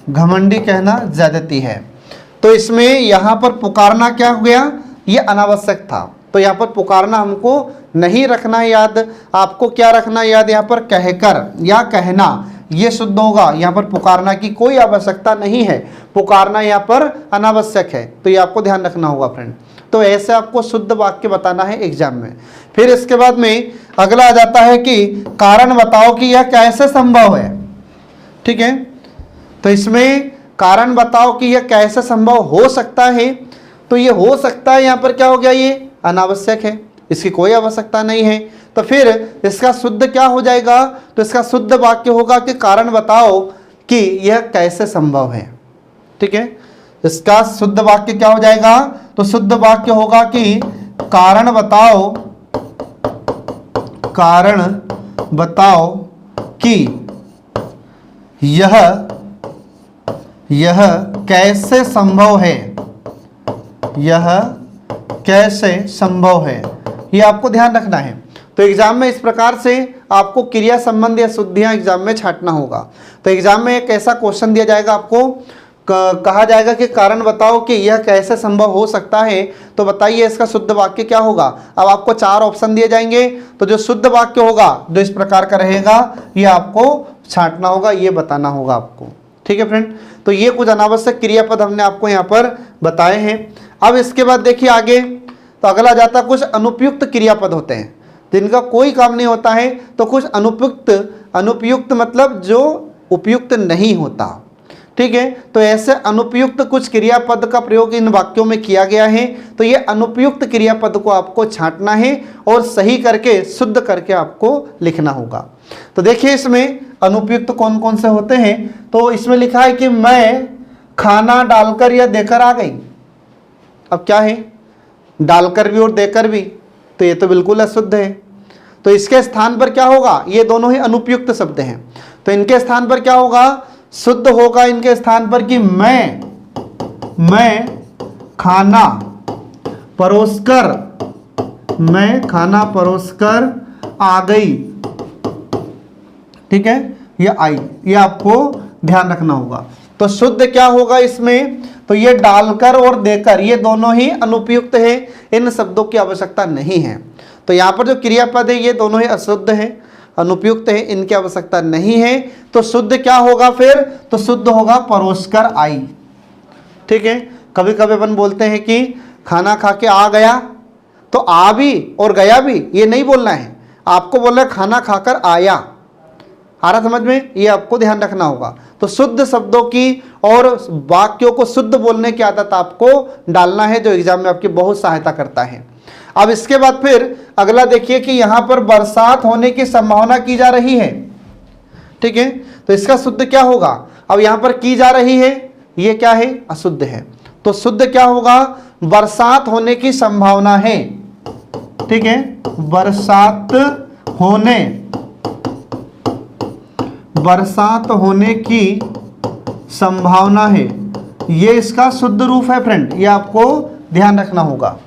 घमंडी कहना ज्यादती है। तो इसमें यहां पर पुकारना क्या हो गया? ये अनावश्यक था, तो यहाँ पर पुकारना हमको नहीं रखना है याद। आपको क्या रखना है याद? यहाँ पर कहकर या कहना, ये शुद्ध होगा। यहाँ पर पुकारना की कोई आवश्यकता नहीं है, पुकारना यहाँ पर अनावश्यक है, तो ये आपको ध्यान रखना होगा फ्रेंड। तो ऐसे आपको शुद्ध वाक्य बताना है एग्जाम में। फिर इसके बाद में अगला आ जाता है कि कारण बताओ कि यह कैसे संभव है। ठीक है, तो इसमें कारण बताओ कि यह कैसे संभव हो सकता है। तो ये हो सकता है, यहाँ पर क्या हो गया, ये अनावश्यक है, इसकी कोई आवश्यकता नहीं है। तो फिर इसका शुद्ध क्या हो जाएगा, तो इसका शुद्ध वाक्य होगा कि कारण बताओ कि यह कैसे संभव है। ठीक है, इसका शुद्ध वाक्य क्या हो जाएगा, तो शुद्ध वाक्य होगा कि कारण बताओ कि यह कैसे संभव है, यह कैसे संभव है, ये आपको ध्यान रखना है। तो एग्जाम में इस प्रकार से आपको क्रिया संबंध या शुद्धियां एग्जाम में छांटना होगा। तो एग्जाम में एक ऐसा क्वेश्चन दिया जाएगा, आपको कहा जाएगा कि कारण बताओ कि यह कैसे संभव हो सकता है, तो बताइए इसका शुद्ध वाक्य क्या होगा। अब आपको 4 ऑप्शन दिए जाएंगे, तो जो शुद्ध वाक्य होगा जो इस प्रकार का रहेगा ये आपको छांटना होगा, ये बताना होगा आपको। ठीक है फ्रेंड, तो ये कुछ अनावश्यक क्रियापद हमने आपको यहाँ पर बताए हैं। अब इसके बाद देखिए आगे, तो अगला जाता कुछ अनुपयुक्त क्रियापद होते हैं जिनका कोई काम नहीं होता है। तो कुछ अनुपयुक्त मतलब जो उपयुक्त नहीं होता। ठीक है, तो ऐसे अनुपयुक्त कुछ क्रियापद का प्रयोग इन वाक्यों में किया गया है। तो ये अनुपयुक्त क्रियापद को आपको छांटना है और सही करके शुद्ध करके आपको लिखना होगा। तो देखिए इसमें अनुपयुक्त कौन कौन से होते हैं। तो इसमें लिखा है कि मैं खाना डालकर या देकर आ गई। अब क्या है, डालकर भी और देकर भी, तो ये तो बिल्कुल अशुद्ध है। तो इसके स्थान पर क्या होगा, ये दोनों ही अनुपयुक्त शब्द हैं, तो इनके स्थान पर क्या होगा, शुद्ध होगा इनके स्थान पर कि मैं खाना परोसकर आ गई। ठीक है, ये आई, ये आपको ध्यान रखना होगा। तो शुद्ध क्या होगा इसमें, तो ये डालकर और देकर ये दोनों ही अनुपयुक्त है, इन शब्दों की आवश्यकता नहीं है। तो यहाँ पर जो क्रियापद है ये दोनों ही अशुद्ध है, अनुपयुक्त है, इनकी आवश्यकता नहीं है। तो शुद्ध क्या होगा फिर, तो शुद्ध होगा परोसकर आई। ठीक है, कभी कभी अपन बोलते हैं कि खाना खा के आ गया, तो आ भी और गया भी ये नहीं बोलना है, आपको बोलना है खाना खाकर आया। आ रहा समझ में, ये आपको ध्यान रखना होगा। तो शुद्ध शब्दों की और वाक्यों को शुद्ध बोलने की आदत आपको डालना है, जो एग्जाम में आपकी बहुत सहायता करता है। अब इसके बाद फिर अगला देखिए कि यहाँ पर बरसात होने की संभावना की जा रही है। ठीक है, तो इसका शुद्ध क्या होगा, अब यहाँ पर की जा रही है, ये क्या है, अशुद्ध है। तो शुद्ध क्या होगा, बरसात होने की संभावना है। ठीक है, बरसात होने की संभावना है, ये इसका शुद्ध रूप है फ्रेंड, ये आपको ध्यान रखना होगा।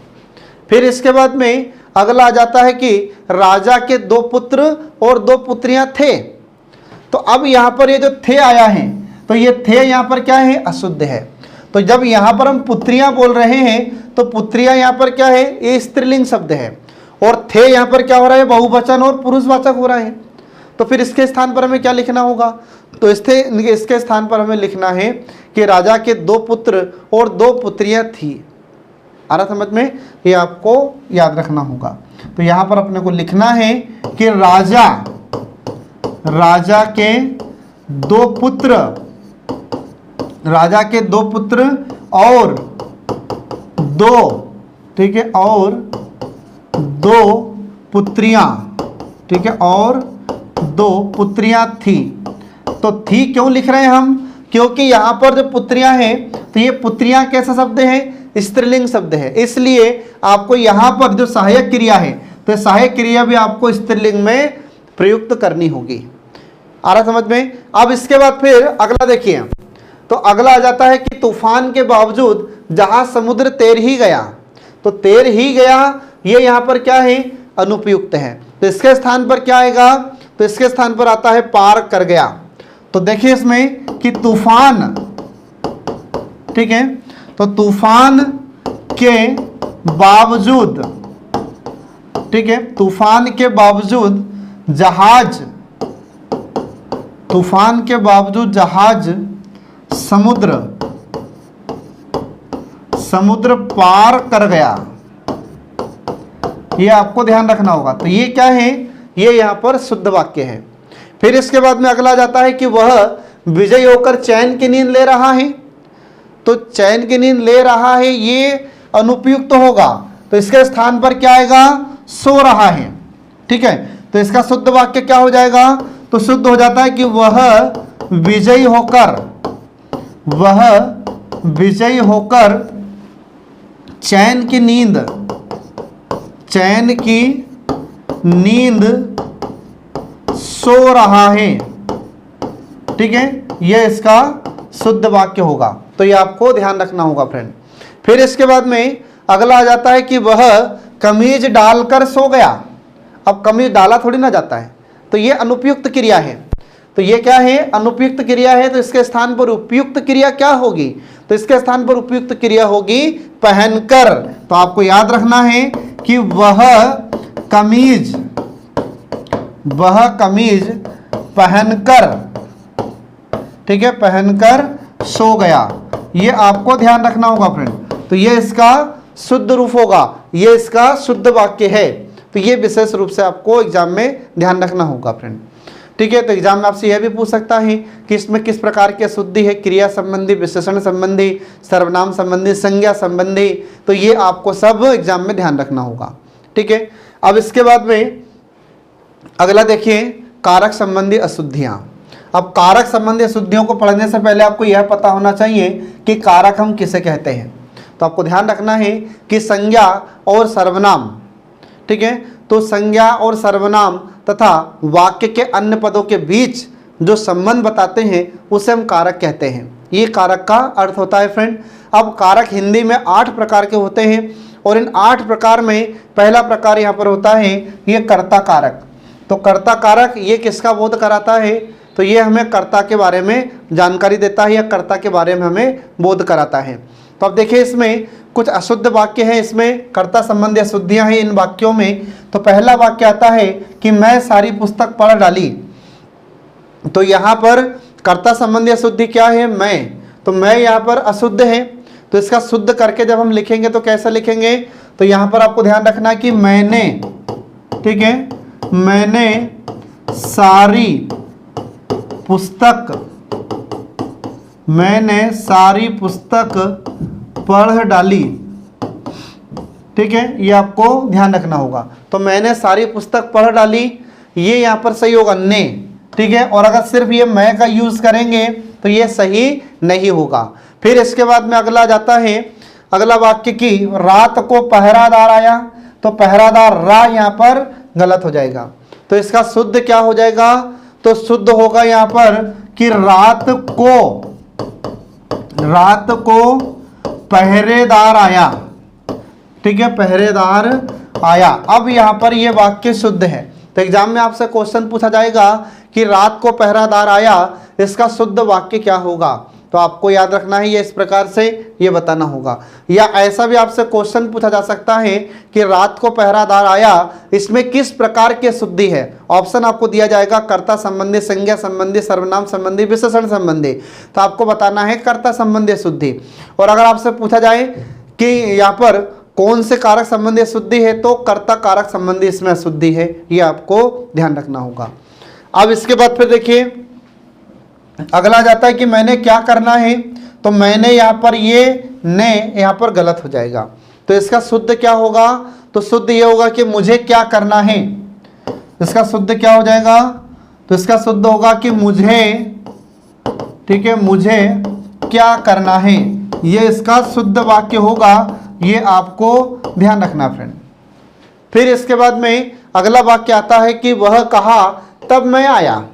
फिर इसके बाद में अगला आ जाता है कि राजा के 2 पुत्र और 2 पुत्रियां थे। तो अब यहां पर ये जो थे आया है, तो ये थे यहां पर क्या है, अशुद्ध है। तो जब यहां पर हम पुत्रियां बोल रहे हैं, तो पुत्रियां यहां पर क्या है, ये स्त्रीलिंग शब्द है, और थे यहां पर क्या हो रहा है, बहुवचन और पुरुषवाचक हो रहा है। तो फिर इसके स्थान पर हमें क्या लिखना होगा, तो इसके स्थान पर हमें लिखना है कि राजा के 2 पुत्र और 2 पुत्रियां थी। आ रहा समझ में, ये आपको याद रखना होगा। तो यहां पर अपने को लिखना है कि राजा के 2 पुत्र और 2, ठीक है, और 2 पुत्रियां, ठीक है, और 2 पुत्रियां थी। तो थी क्यों लिख रहे हैं हम, क्योंकि यहां पर जो पुत्रियां हैं, तो ये पुत्रियां कैसा शब्द है, स्त्रीलिंग शब्द है, इसलिए आपको यहां पर जो सहायक क्रिया है, तो सहायक क्रिया भी आपको स्त्रीलिंग में प्रयुक्त करनी होगी। आ रहा समझ में। अब इसके बाद फिर अगला देखिए, तो अगला आ जाता है कि तूफान के बावजूद जहाज समुद्र तैर ही गया। तो तैर ही गया, ये यहां पर क्या है, अनुपयुक्त है। तो इसके स्थान पर क्या आएगा, तो इसके स्थान पर आता है पार कर गया। तो देखिए इसमें कि तूफान, ठीक है, तो तूफान के बावजूद, ठीक है, तूफान के बावजूद जहाज समुद्र पार कर गया, ये आपको ध्यान रखना होगा। तो ये क्या है, ये यहाँ पर शुद्ध वाक्य है। फिर इसके बाद में अगला जाता है कि वह विजयी होकर चैन की नींद ले रहा है। तो चैन की नींद ले रहा है ये अनुपयुक्त होगा, तो इसके स्थान पर क्या आएगा, सो रहा है। ठीक है, तो इसका शुद्ध वाक्य क्या हो जाएगा, तो शुद्ध हो जाता है कि वह विजयी होकर चैन की नींद सो रहा है। ठीक है, यह इसका शुद्ध वाक्य होगा। तो ये आपको ध्यान रखना होगा फ्रेंड। फिर इसके बाद में अगला आ जाता है कि वह कमीज डालकर सो गया। अब कमीज डाला थोड़ी ना जाता है, तो ये अनुपयुक्त क्रिया है। तो ये क्या है, अनुपयुक्त क्रिया है। तो इसके स्थान पर उपयुक्त क्रिया क्या होगी, तो इसके स्थान पर उपयुक्त क्रिया होगी पहनकर। तो आपको याद रखना है कि वह कमीज पहनकर, ठीक है, पहनकर सो गया। ये आपको ध्यान रखना होगा फ्रेंड। तो ये इसका शुद्ध रूप होगा, ये इसका शुद्ध वाक्य है। तो ये विशेष रूप से आपको एग्जाम में ध्यान रखना होगा फ्रेंड। ठीक है, तो एग्जाम में आपसे यह भी पूछ सकता है कि इसमें किस प्रकार की अशुद्धि है, क्रिया संबंधी, विशेषण संबंधी, सर्वनाम संबंधी, संज्ञा संबंधी। तो ये आपको सब एग्जाम में ध्यान रखना होगा। ठीक है, अब इसके बाद में अगला देखिए कारक संबंधी अशुद्धियां। अब कारक संबंधी अशुद्धियों को पढ़ने से पहले आपको यह पता होना चाहिए कि कारक हम किसे कहते हैं। तो आपको ध्यान रखना है कि संज्ञा और सर्वनाम, ठीक है, तो संज्ञा और सर्वनाम तथा वाक्य के अन्य पदों के बीच जो संबंध बताते हैं उसे हम कारक कहते हैं। ये कारक का अर्थ होता है फ्रेंड। अब कारक हिंदी में 8 प्रकार के होते हैं और इन 8 प्रकार में पहला प्रकार यहाँ पर होता है ये कर्ता कारक। तो कर्ता कारक ये किसका बोध कराता है, तो ये हमें कर्ता के बारे में जानकारी देता है या कर्ता के बारे में हमें बोध कराता है। तो अब देखिए इसमें कुछ अशुद्ध वाक्य हैं, इसमें कर्ता संबंधी अशुद्धियां हैं इन वाक्यों में। तो पहला वाक्य आता है कि मैं सारी पुस्तक पढ़ डाली। तो यहाँ पर कर्ता संबंधी अशुद्धि क्या है, मैं। तो मैं यहाँ पर अशुद्ध है, तो इसका शुद्ध करके जब हम लिखेंगे तो कैसा लिखेंगे, तो यहाँ पर आपको ध्यान रखना कि मैंने, ठीक है, मैंने सारी पुस्तक पढ़ डाली। ठीक है, ये आपको ध्यान रखना होगा। तो मैंने सारी पुस्तक पढ़ डाली, ये यहाँ पर सही होगा ने। ठीक है, और अगर सिर्फ ये मैं का यूज करेंगे तो ये सही नहीं होगा। फिर इसके बाद में अगला जाता है अगला वाक्य की रात को पहरादार आया। तो पहरादार रा यहाँ पर गलत हो जाएगा। तो इसका शुद्ध क्या हो जाएगा, तो शुद्ध होगा यहाँ पर कि रात को पहरेदार आया। ठीक है, पहरेदार आया। अब यहाँ पर ये वाक्य शुद्ध है। तो एग्जाम में आपसे क्वेश्चन पूछा जाएगा कि रात को पहरादार आया, इसका शुद्ध वाक्य क्या होगा। तो आपको याद रखना है, ये इस प्रकार से ये बताना होगा। या ऐसा भी आपसे क्वेश्चन पूछा जा सकता है कि रात को पहरादार आया, इसमें किस प्रकार की अशुद्धि है। ऑप्शन आपको दिया जाएगा कर्ता संबंधी, संज्ञा संबंधी, सर्वनाम संबंधी, विशेषण संबंधी। तो आपको बताना है कर्ता संबंधी अशुद्धि। और अगर आपसे पूछा जाए कि यहाँ पर कौन से कारक संबंधी अशुद्धि है, तो कर्ता कारक संबंधी इसमें अशुद्धि है, ये आपको ध्यान रखना होगा। अब इसके बाद फिर देखिए अगला जाता है कि मैंने क्या करना है। तो मैंने यहाँ पर ये ने यहाँ पर गलत हो जाएगा। तो इसका शुद्ध क्या होगा, तो शुद्ध ये होगा कि मुझे क्या करना है। इसका शुद्ध क्या हो जाएगा, तो इसका शुद्ध होगा कि मुझे, ठीक है, मुझे क्या करना है। ये इसका शुद्ध वाक्य होगा, ये आपको ध्यान रखना फ्रेंड। फिर इसके बाद में अगला वाक्य आता है कि वह कहा तब मैं आया।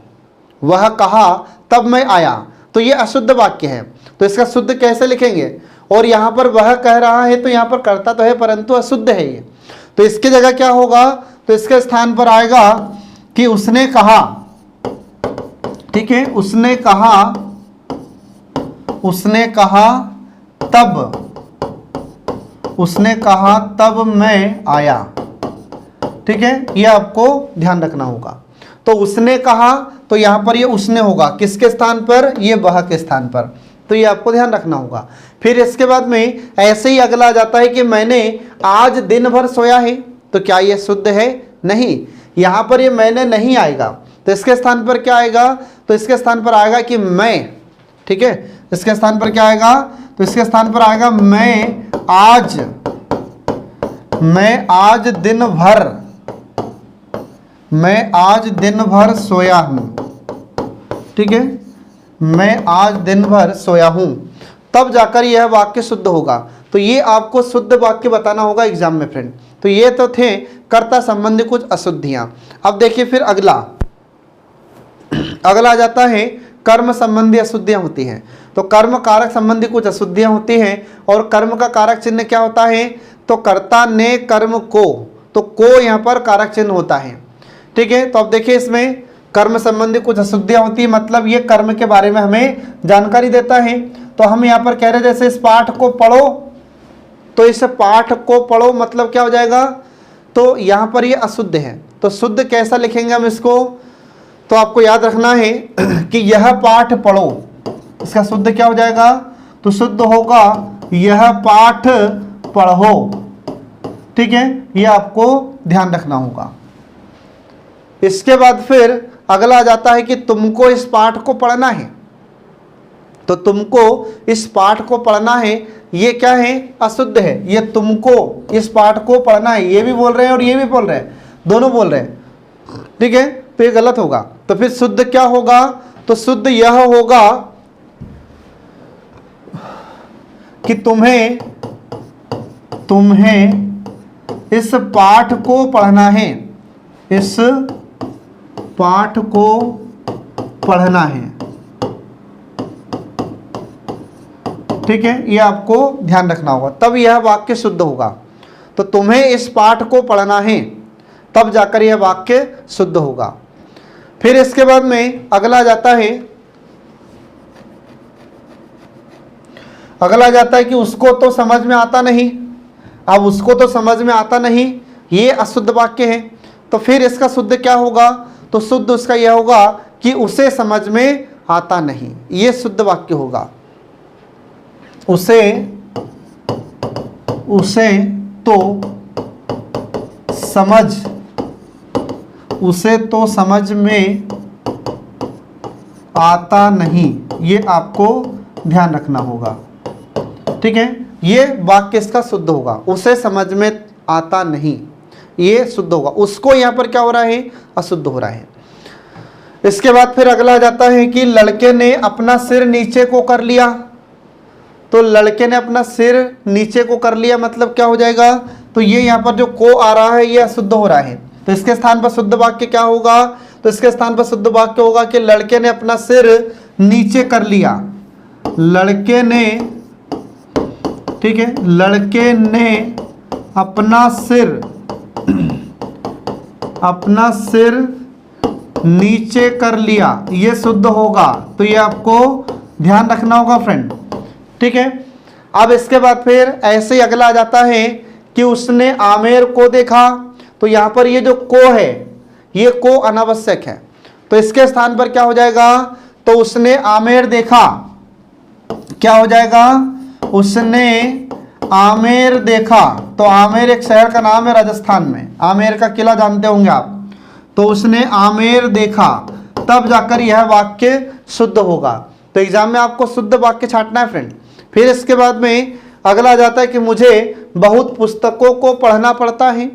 वह कहा तब मैं आया। तो ये अशुद्ध वाक्य है। तो इसका शुद्ध कैसे लिखेंगे, और यहाँ पर वह कह रहा है तो यहाँ पर कर्ता तो है परंतु अशुद्ध है ये। तो इसकी जगह क्या होगा, तो इसके स्थान पर आएगा कि उसने कहा। ठीक है, उसने कहा तब मैं आया। ठीक है, ये आपको ध्यान रखना होगा। तो उसने कहा, तो यहाँ पर ये उसने होगा, किसके स्थान पर, ये वह के स्थान पर। तो ये आपको ध्यान रखना होगा। फिर इसके बाद में ऐसे ही अगला जाता है कि मैंने आज दिन भर सोया है। तो क्या ये शुद्ध है, नहीं, यहाँ पर ये मैंने नहीं आएगा, तो इसके स्थान पर क्या आएगा, तो इसके स्थान पर आएगा कि मैं, ठीक है, इसके स्थान पर क्या आएगा, तो इसके स्थान पर आएगा मैं आज दिन भर सोया हूं, ठीक है, मैं आज दिन भर सोया हूं, तब जाकर यह वाक्य शुद्ध होगा। तो ये आपको शुद्ध वाक्य बताना होगा एग्जाम में फ्रेंड। तो ये तो थे कर्ता संबंधी कुछ अशुद्धियां। अब देखिए फिर अगला आ जाता है कर्म संबंधी अशुद्धियां होती हैं। तो कर्म कारक संबंधी कुछ अशुद्धियां होती हैं, और कर्म का कारक चिन्ह क्या होता है, तो कर्ता ने कर्म को, तो को यहाँ पर कारक चिन्ह होता है, ठीक है। तो अब देखिए इसमें कर्म संबंधी कुछ अशुद्धियां होती है, मतलब ये कर्म के बारे में हमें जानकारी देता है। तो हम यहाँ पर कह रहे जैसे इस पाठ को पढ़ो, तो इस पाठ को पढ़ो मतलब क्या हो जाएगा, तो यहाँ पर ये अशुद्ध है। तो शुद्ध कैसा लिखेंगे हम इसको, तो आपको याद रखना है कि यह पाठ पढ़ो, इसका शुद्ध क्या हो जाएगा, तो शुद्ध होगा यह पाठ पढ़ो, ठीक है, ये आपको ध्यान रखना होगा। इसके बाद फिर अगला आ जाता है कि तुमको इस पाठ को पढ़ना है। तो तुमको इस पाठ को पढ़ना है, ये क्या है, अशुद्ध है। ये तुमको इस पाठ को पढ़ना है, ये भी बोल रहे हैं और ये भी बोल रहे हैं, दोनों बोल रहे हैं, ठीक है, तो ये गलत होगा। तो फिर शुद्ध क्या होगा, तो शुद्ध यह होगा कि तुम्हें इस पाठ को पढ़ना है, इस पाठ को पढ़ना है, ठीक है, ये आपको ध्यान रखना होगा, तब यह वाक्य शुद्ध होगा। तो तुम्हें इस पाठ को पढ़ना है, तब जाकर यह वाक्य शुद्ध होगा। फिर इसके बाद में अगला जाता है, कि उसको तो समझ में आता नहीं। अब उसको तो समझ में आता नहीं, ये अशुद्ध वाक्य है। तो फिर इसका शुद्ध क्या होगा, तो शुद्ध उसका यह होगा कि उसे समझ में आता नहीं, ये शुद्ध वाक्य होगा। उसे तो समझ में आता नहीं, ये आपको ध्यान रखना होगा, ठीक है, ये वाक्य इसका शुद्ध होगा। उसे समझ में आता नहीं, ये शुद्ध होगा। उसको यहाँ पर क्या हो रहा है, अशुद्ध हो रहा है। इसके बाद फिर अगला आ जाता है कि लड़के ने अपना सिर नीचे को कर लिया। तो लड़के ने अपना सिर नीचे को कर लिया मतलब क्या हो जाएगा, तो ये यहाँ पर जो को आ रहा है ये अशुद्ध हो रहा है। तो इसके स्थान पर शुद्ध वाक्य क्या होगा, तो इसके स्थान पर शुद्ध वाक्य होगा कि लड़के ने अपना सिर नीचे कर लिया। लड़के ने, ठीक है, लड़के ने अपना सिर नीचे कर लिया, ये शुद्ध होगा। तो ये आपको ध्यान रखना होगा फ्रेंड, ठीक है। अब इसके बाद फिर ऐसे ही अगला आ जाता है कि उसने आमेर को देखा। तो यहाँ पर ये जो को है, ये को अनावश्यक है। तो इसके स्थान पर क्या हो जाएगा, तो उसने आमेर देखा, क्या हो जाएगा, उसने आमेर देखा। तो आमेर एक शहर का नाम है राजस्थान में, आमेर का किला जानते होंगे आप। तो उसने आमेर देखा, तब जाकर यह वाक्य शुद्ध होगा। तो एग्जाम में आपको शुद्ध वाक्य छांटना है फ्रेंड। फिर इसके बाद में अगला आ जाता है कि मुझे बहुत पुस्तकों को पढ़ना पड़ता है।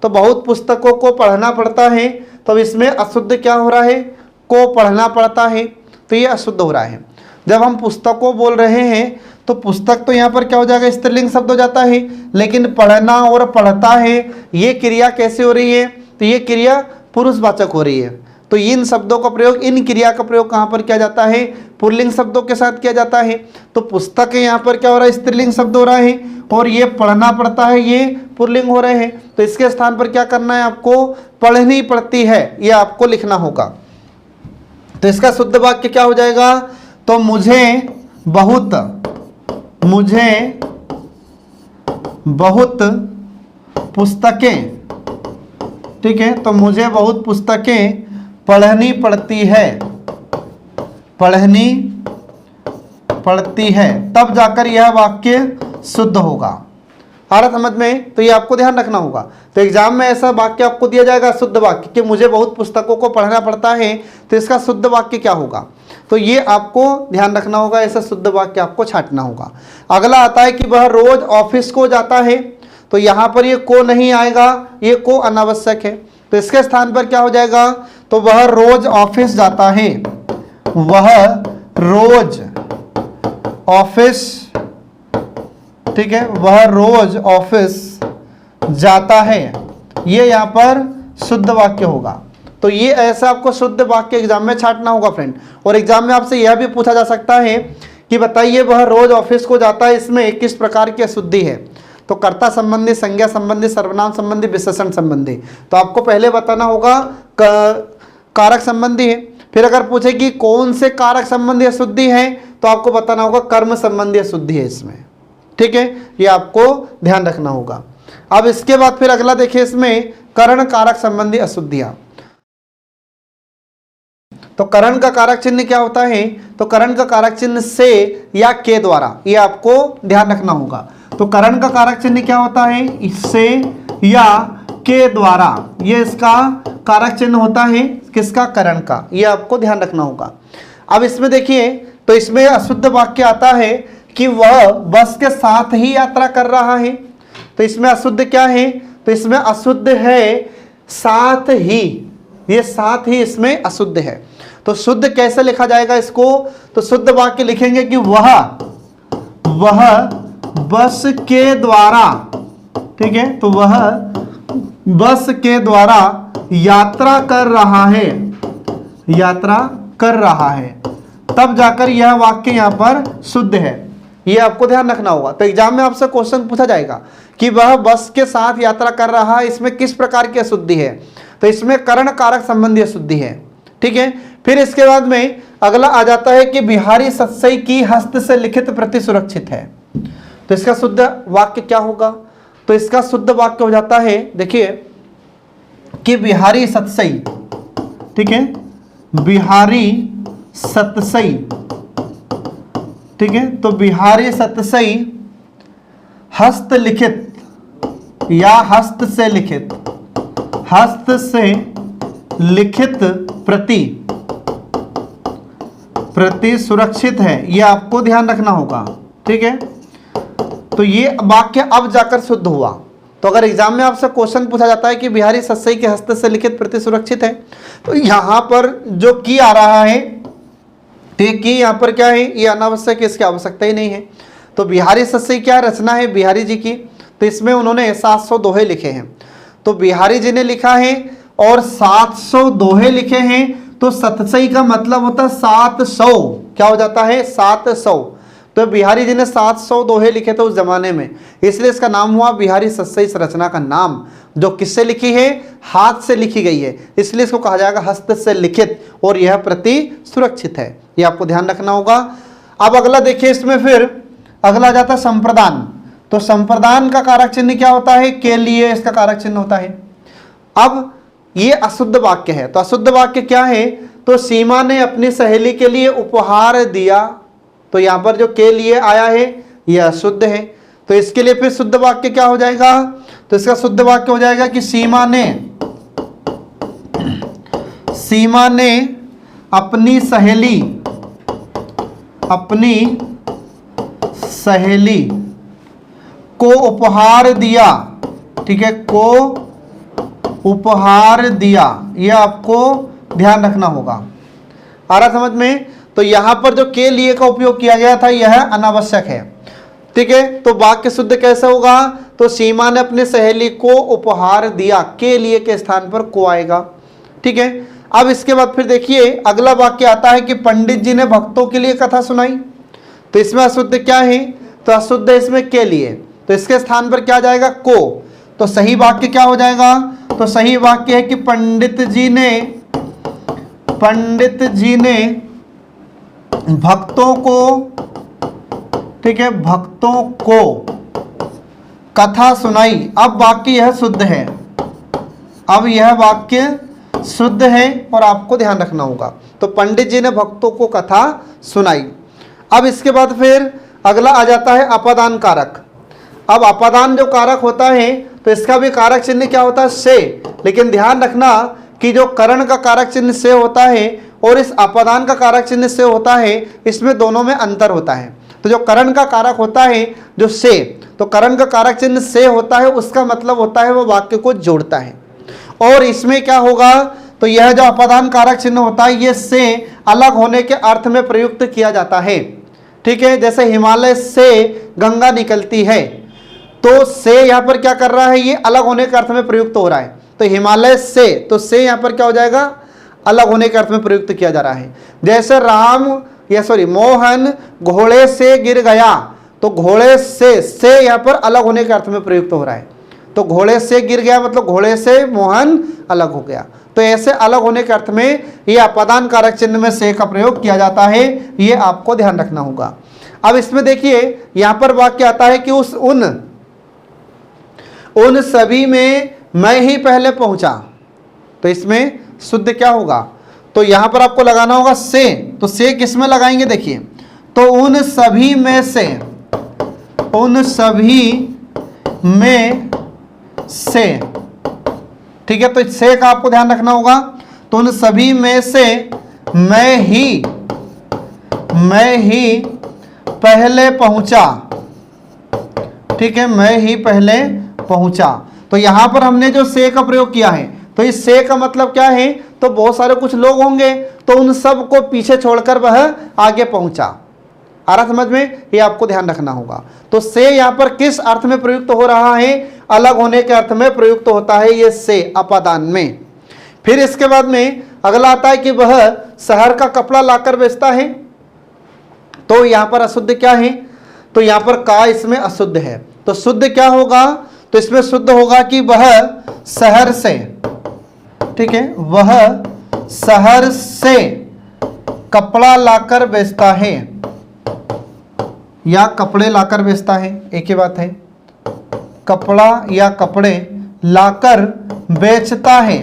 तो बहुत पुस्तकों को पढ़ना पड़ता है, तो इसमें अशुद्ध क्या हो रहा है, को पढ़ना पड़ता है, तो ये अशुद्ध हो रहा है। जब हम पुस्तकों बोल रहे हैं तो पुस्तक तो यहाँ पर क्या हो जाएगा, स्त्रीलिंग शब्द हो जाता है, लेकिन पढ़ना और पढ़ता है ये क्रिया कैसे हो रही है, तो ये क्रिया पुरुषवाचक हो रही है। तो इन शब्दों का प्रयोग, इन क्रिया का प्रयोग कहाँ पर किया जाता है, पुल्लिंग शब्दों के साथ किया जाता है। तो पुस्तक यहाँ पर क्या हो रहा है, स्त्रीलिंग शब्द हो रहा है, और ये पढ़ना पड़ता है ये पुल्लिंग हो रहे हैं। तो इसके स्थान पर क्या करना है, आपको पढ़नी पड़ती है, ये आपको लिखना होगा। तो इसका शुद्ध वाक्य क्या हो जाएगा, तो मुझे बहुत पुस्तकें, ठीक है, तो मुझे बहुत पुस्तकें पढ़नी पड़ती है, तब जाकर यह वाक्य शुद्ध होगा। आ रहा समझ में? तो ये आपको ध्यान रखना होगा। तो एग्जाम में ऐसा वाक्य आपको दिया जाएगा शुद्ध वाक्य कि मुझे बहुत पुस्तकों को पढ़ना पड़ता है, तो इसका शुद्ध वाक्य क्या होगा, तो ये आपको ध्यान रखना होगा, ऐसा शुद्ध वाक्य आपको छांटना होगा। अगला आता है कि वह रोज ऑफिस को जाता है, तो यहाँ पर ये को नहीं आएगा, ये को अनावश्यक है, तो इसके स्थान पर क्या हो जाएगा, तो वह रोज ऑफिस जाता है, वह रोज ऑफिस, ठीक है, वह रोज ऑफिस जाता है, ये यहाँ पर शुद्ध वाक्य होगा। तो ये ऐसा आपको शुद्ध वाक्य एग्जाम में छांटना होगा फ्रेंड। और एग्जाम में आपसे यह भी पूछा जा सकता है कि बताइए वह रोज ऑफिस को जाता है, इसमें किस प्रकार की अशुद्धि है, तो कर्ता संबंधी, संज्ञा संबंधी, सर्वनाम संबंधी, विशेषण संबंधी। तो आपको पहले बताना होगा कारक संबंधी है, फिर अगर पूछे कि कौन से कारक संबंधी अशुद्धि है, तो आपको बताना होगा कर्म संबंधी अशुद्धि है इसमें, ठीक है, ये आपको ध्यान रखना होगा। अब इसके बाद फिर अगला देखिए, इसमें करण कारक संबंधी अशुद्धियां। तो करण का कारक चिन्ह क्या होता है, तो करण का कारक चिन्ह से या के द्वारा, ये आपको ध्यान रखना होगा। तो करण का कारक चिन्ह क्या होता है, इससे या के द्वारा, ये इसका कारक चिन्ह होता है, किसका, करण का, ये आपको ध्यान रखना होगा। अब इसमें देखिए, तो इसमें अशुद्ध वाक्य आता है कि वह बस के साथ ही यात्रा कर रहा है, तो इसमें अशुद्ध क्या है, तो इसमें अशुद्ध है साथ ही, ये साथ ही इसमें अशुद्ध है। तो शुद्ध कैसे लिखा जाएगा इसको, तो शुद्ध वाक्य लिखेंगे कि वह बस के द्वारा, ठीक है, तो वह बस के द्वारा यात्रा कर रहा है, यात्रा कर रहा है, तब जाकर यह वाक्य यहां पर शुद्ध है, ये आपको ध्यान रखना होगा। तो एग्जाम में आपसे क्वेश्चन पूछा जाएगा कि वह बस के साथ यात्रा कर रहा है, इसमें किस प्रकार की अशुद्धि है, तो इसमें करण कारक संबंधी अशुद्धि है, ठीक है। फिर इसके बाद में अगला आ जाता है कि बिहारी सत्सई की हस्त से लिखित प्रति सुरक्षित है, तो इसका शुद्ध वाक्य क्या होगा, तो इसका शुद्ध वाक्य हो जाता है, देखिए कि बिहारी सत्सई, ठीक है, बिहारी सत्सई, ठीक है, तो बिहारी सत्सई हस्त लिखित या हस्त से लिखित, हस्त से लिखित प्रति सुरक्षित है, ये आपको ध्यान रखना होगा, ठीक है। तो ये वाक्य अब जाकर शुद्ध हुआ। तो अगर एग्जाम में आपसे क्वेश्चन पूछा जाता है कि बिहारी सत्सई के हस्त से लिखित प्रति सुरक्षित है, तो यहां पर जो की आ रहा है, तो ये की यहां पर क्या है, ये अनावश्यक है, इसकी आवश्यकता ही नहीं है। तो बिहारी सत्सई क्या रचना है बिहारी जी की, तो इसमें उन्होंने 700 दोहे लिखे हैं, तो बिहारी जी ने लिखा है और 700 दोहे लिखे हैं, तो सत्सई का मतलब होता है 700, क्या हो जाता है 700। तो बिहारी जी ने 700 दोहे लिखे थे उस जमाने में, इसलिए इसका नाम हुआ बिहारी सत्सई। इस रचना का नाम जो किससे लिखी है, हाथ से लिखी गई है, इसलिए इसको कहा जाएगा हस्त से लिखित, और यह प्रति सुरक्षित है, ये आपको ध्यान रखना होगा। अब अगला देखिए, इसमें फिर अगला जाता है संप्रदान। तो संप्रदान का कारक चिन्ह क्या होता है, के लिए इसका कारक चिन्ह होता है। अब ये अशुद्ध वाक्य है, तो अशुद्ध वाक्य क्या है, तो सीमा ने अपनी सहेली के लिए उपहार दिया, तो यहां पर जो के लिए आया है यह अशुद्ध है, तो इसके लिए फिर शुद्ध वाक्य क्या हो जाएगा, तो इसका शुद्ध वाक्य हो जाएगा कि सीमा ने अपनी सहेली को उपहार दिया, ठीक है, को उपहार दिया, यह आपको ध्यान रखना होगा। आ रहा समझ में? तो यहां पर जो के लिए का उपयोग किया गया था यह अनावश्यक है, ठीक है। तो वाक्य शुद्ध कैसे होगा, तो सीमा ने अपनी सहेली को उपहार दिया, के लिए के स्थान पर को आएगा, ठीक है। अब इसके बाद फिर देखिए अगला वाक्य आता है कि पंडित जी ने भक्तों के लिए कथा सुनाई, तो इसमें अशुद्ध क्या है, तो अशुद्ध इसमें के लिए, तो इसके स्थान पर क्या जाएगा, को। तो सही वाक्य क्या हो जाएगा, तो सही वाक्य है कि पंडित जी ने भक्तों को, ठीक है, भक्तों को कथा सुनाई। अब वाक्य यह शुद्ध है, अब यह वाक्य शुद्ध है और आपको ध्यान रखना होगा। तो पंडित जी ने भक्तों को कथा सुनाई। अब इसके बाद फिर अगला आ जाता है अपादान कारक। अब अपादान जो कारक होता है तो इसका भी कारक चिन्ह क्या होता है, से। लेकिन ध्यान रखना कि जो करण का कारक चिन्ह से होता है और इस अपादान का कारक चिन्ह से होता है, इसमें दोनों में अंतर होता है। तो जो करण का कारक होता है जो से, तो करण का कारक चिन्ह से होता है, उसका मतलब होता है वो वाक्य को जोड़ता है। और इसमें क्या होगा, तो यह जो अपादान कारक चिन्ह होता है ये से अलग होने के अर्थ में प्रयुक्त किया जाता है। ठीक है, जैसे हिमालय से गंगा निकलती है, तो से यहाँ पर क्या कर रहा है, ये अलग होने के अर्थ में प्रयुक्त हो रहा है। तो हिमालय से, तो से यहाँ पर क्या हो जाएगा, अलग होने के अर्थ में प्रयुक्त किया जा रहा है। जैसे मोहन घोड़े से गिर गया, तो घोड़े से यहाँ पर अलग होने के अर्थ में प्रयुक्त हो रहा है। तो घोड़े से गिर गया मतलब घोड़े से मोहन अलग हो गया। तो ऐसे अलग होने के अर्थ में ये अपादान कारक चिन्ह में से का प्रयोग किया जाता है, ये आपको ध्यान रखना होगा। अब इसमें देखिए यहाँ पर वाक्य आता है कि उन सभी में मैं ही पहले पहुंचा, तो इसमें शुद्ध क्या होगा, तो यहां पर आपको लगाना होगा से। तो से किस में लगाएंगे, देखिए, तो उन सभी में से, उन सभी में से, ठीक है। तो से का आपको ध्यान रखना होगा। तो उन सभी में से मैं ही पहले पहुंचा, ठीक है, मैं ही पहले पहुंचा। तो यहां पर हमने जो से का प्रयोग किया है, तो इस से का मतलब क्या है, तो बहुत सारे कुछ लोग होंगे, तो उन सब को पीछे छोड़कर वह आगे पहुंचा। आ रहा समझ में, ये आपको ध्यान रखना होगा। तो से यहां पर किस अर्थ में प्रयुक्त हो रहा है, अलग होने के अर्थ में प्रयुक्त होता है ये से अपादान में। फिर इसके बाद में अगला आता है कि वह शहर का कपड़ा लाकर बेचता है, तो यहां पर अशुद्ध क्या है, तो यहां पर का इसमें अशुद्ध है। तो शुद्ध क्या होगा, तो इसमें शुद्ध होगा कि वह शहर से, ठीक है, वह शहर से कपड़ा लाकर बेचता है या कपड़े लाकर बेचता है, एक ही बात है, कपड़ा या कपड़े लाकर बेचता है।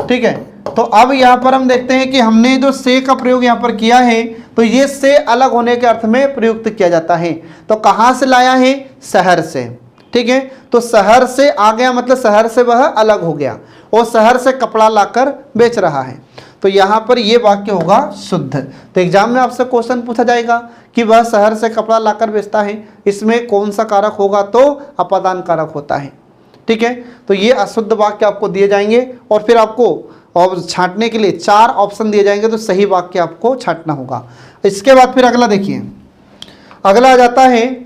ठीक है, तो अब यहां पर हम देखते हैं कि हमने जो से का प्रयोग यहां पर किया है, तो ये से अलग होने के अर्थ में प्रयुक्त किया जाता है। तो कहां से लाया है, शहर से, ठीक है। तो शहर से आ गया मतलब शहर से वह अलग हो गया और शहर से कपड़ा लाकर बेच रहा है। तो यहां पर यह वाक्य होगा शुद्ध। तो एग्जाम में आपसे क्वेश्चन पूछा जाएगा कि वह शहर से कपड़ा लाकर बेचता है, इसमें कौन सा कारक होगा, तो अपादान कारक होता है। ठीक है, तो ये अशुद्ध वाक्य आपको दिए जाएंगे और फिर आपको और छांटने के लिए 4 ऑप्शन दिए जाएंगे, तो सही वाक्य आपको छांटना होगा। इसके बाद फिर अगला देखिए, अगला आ जाता है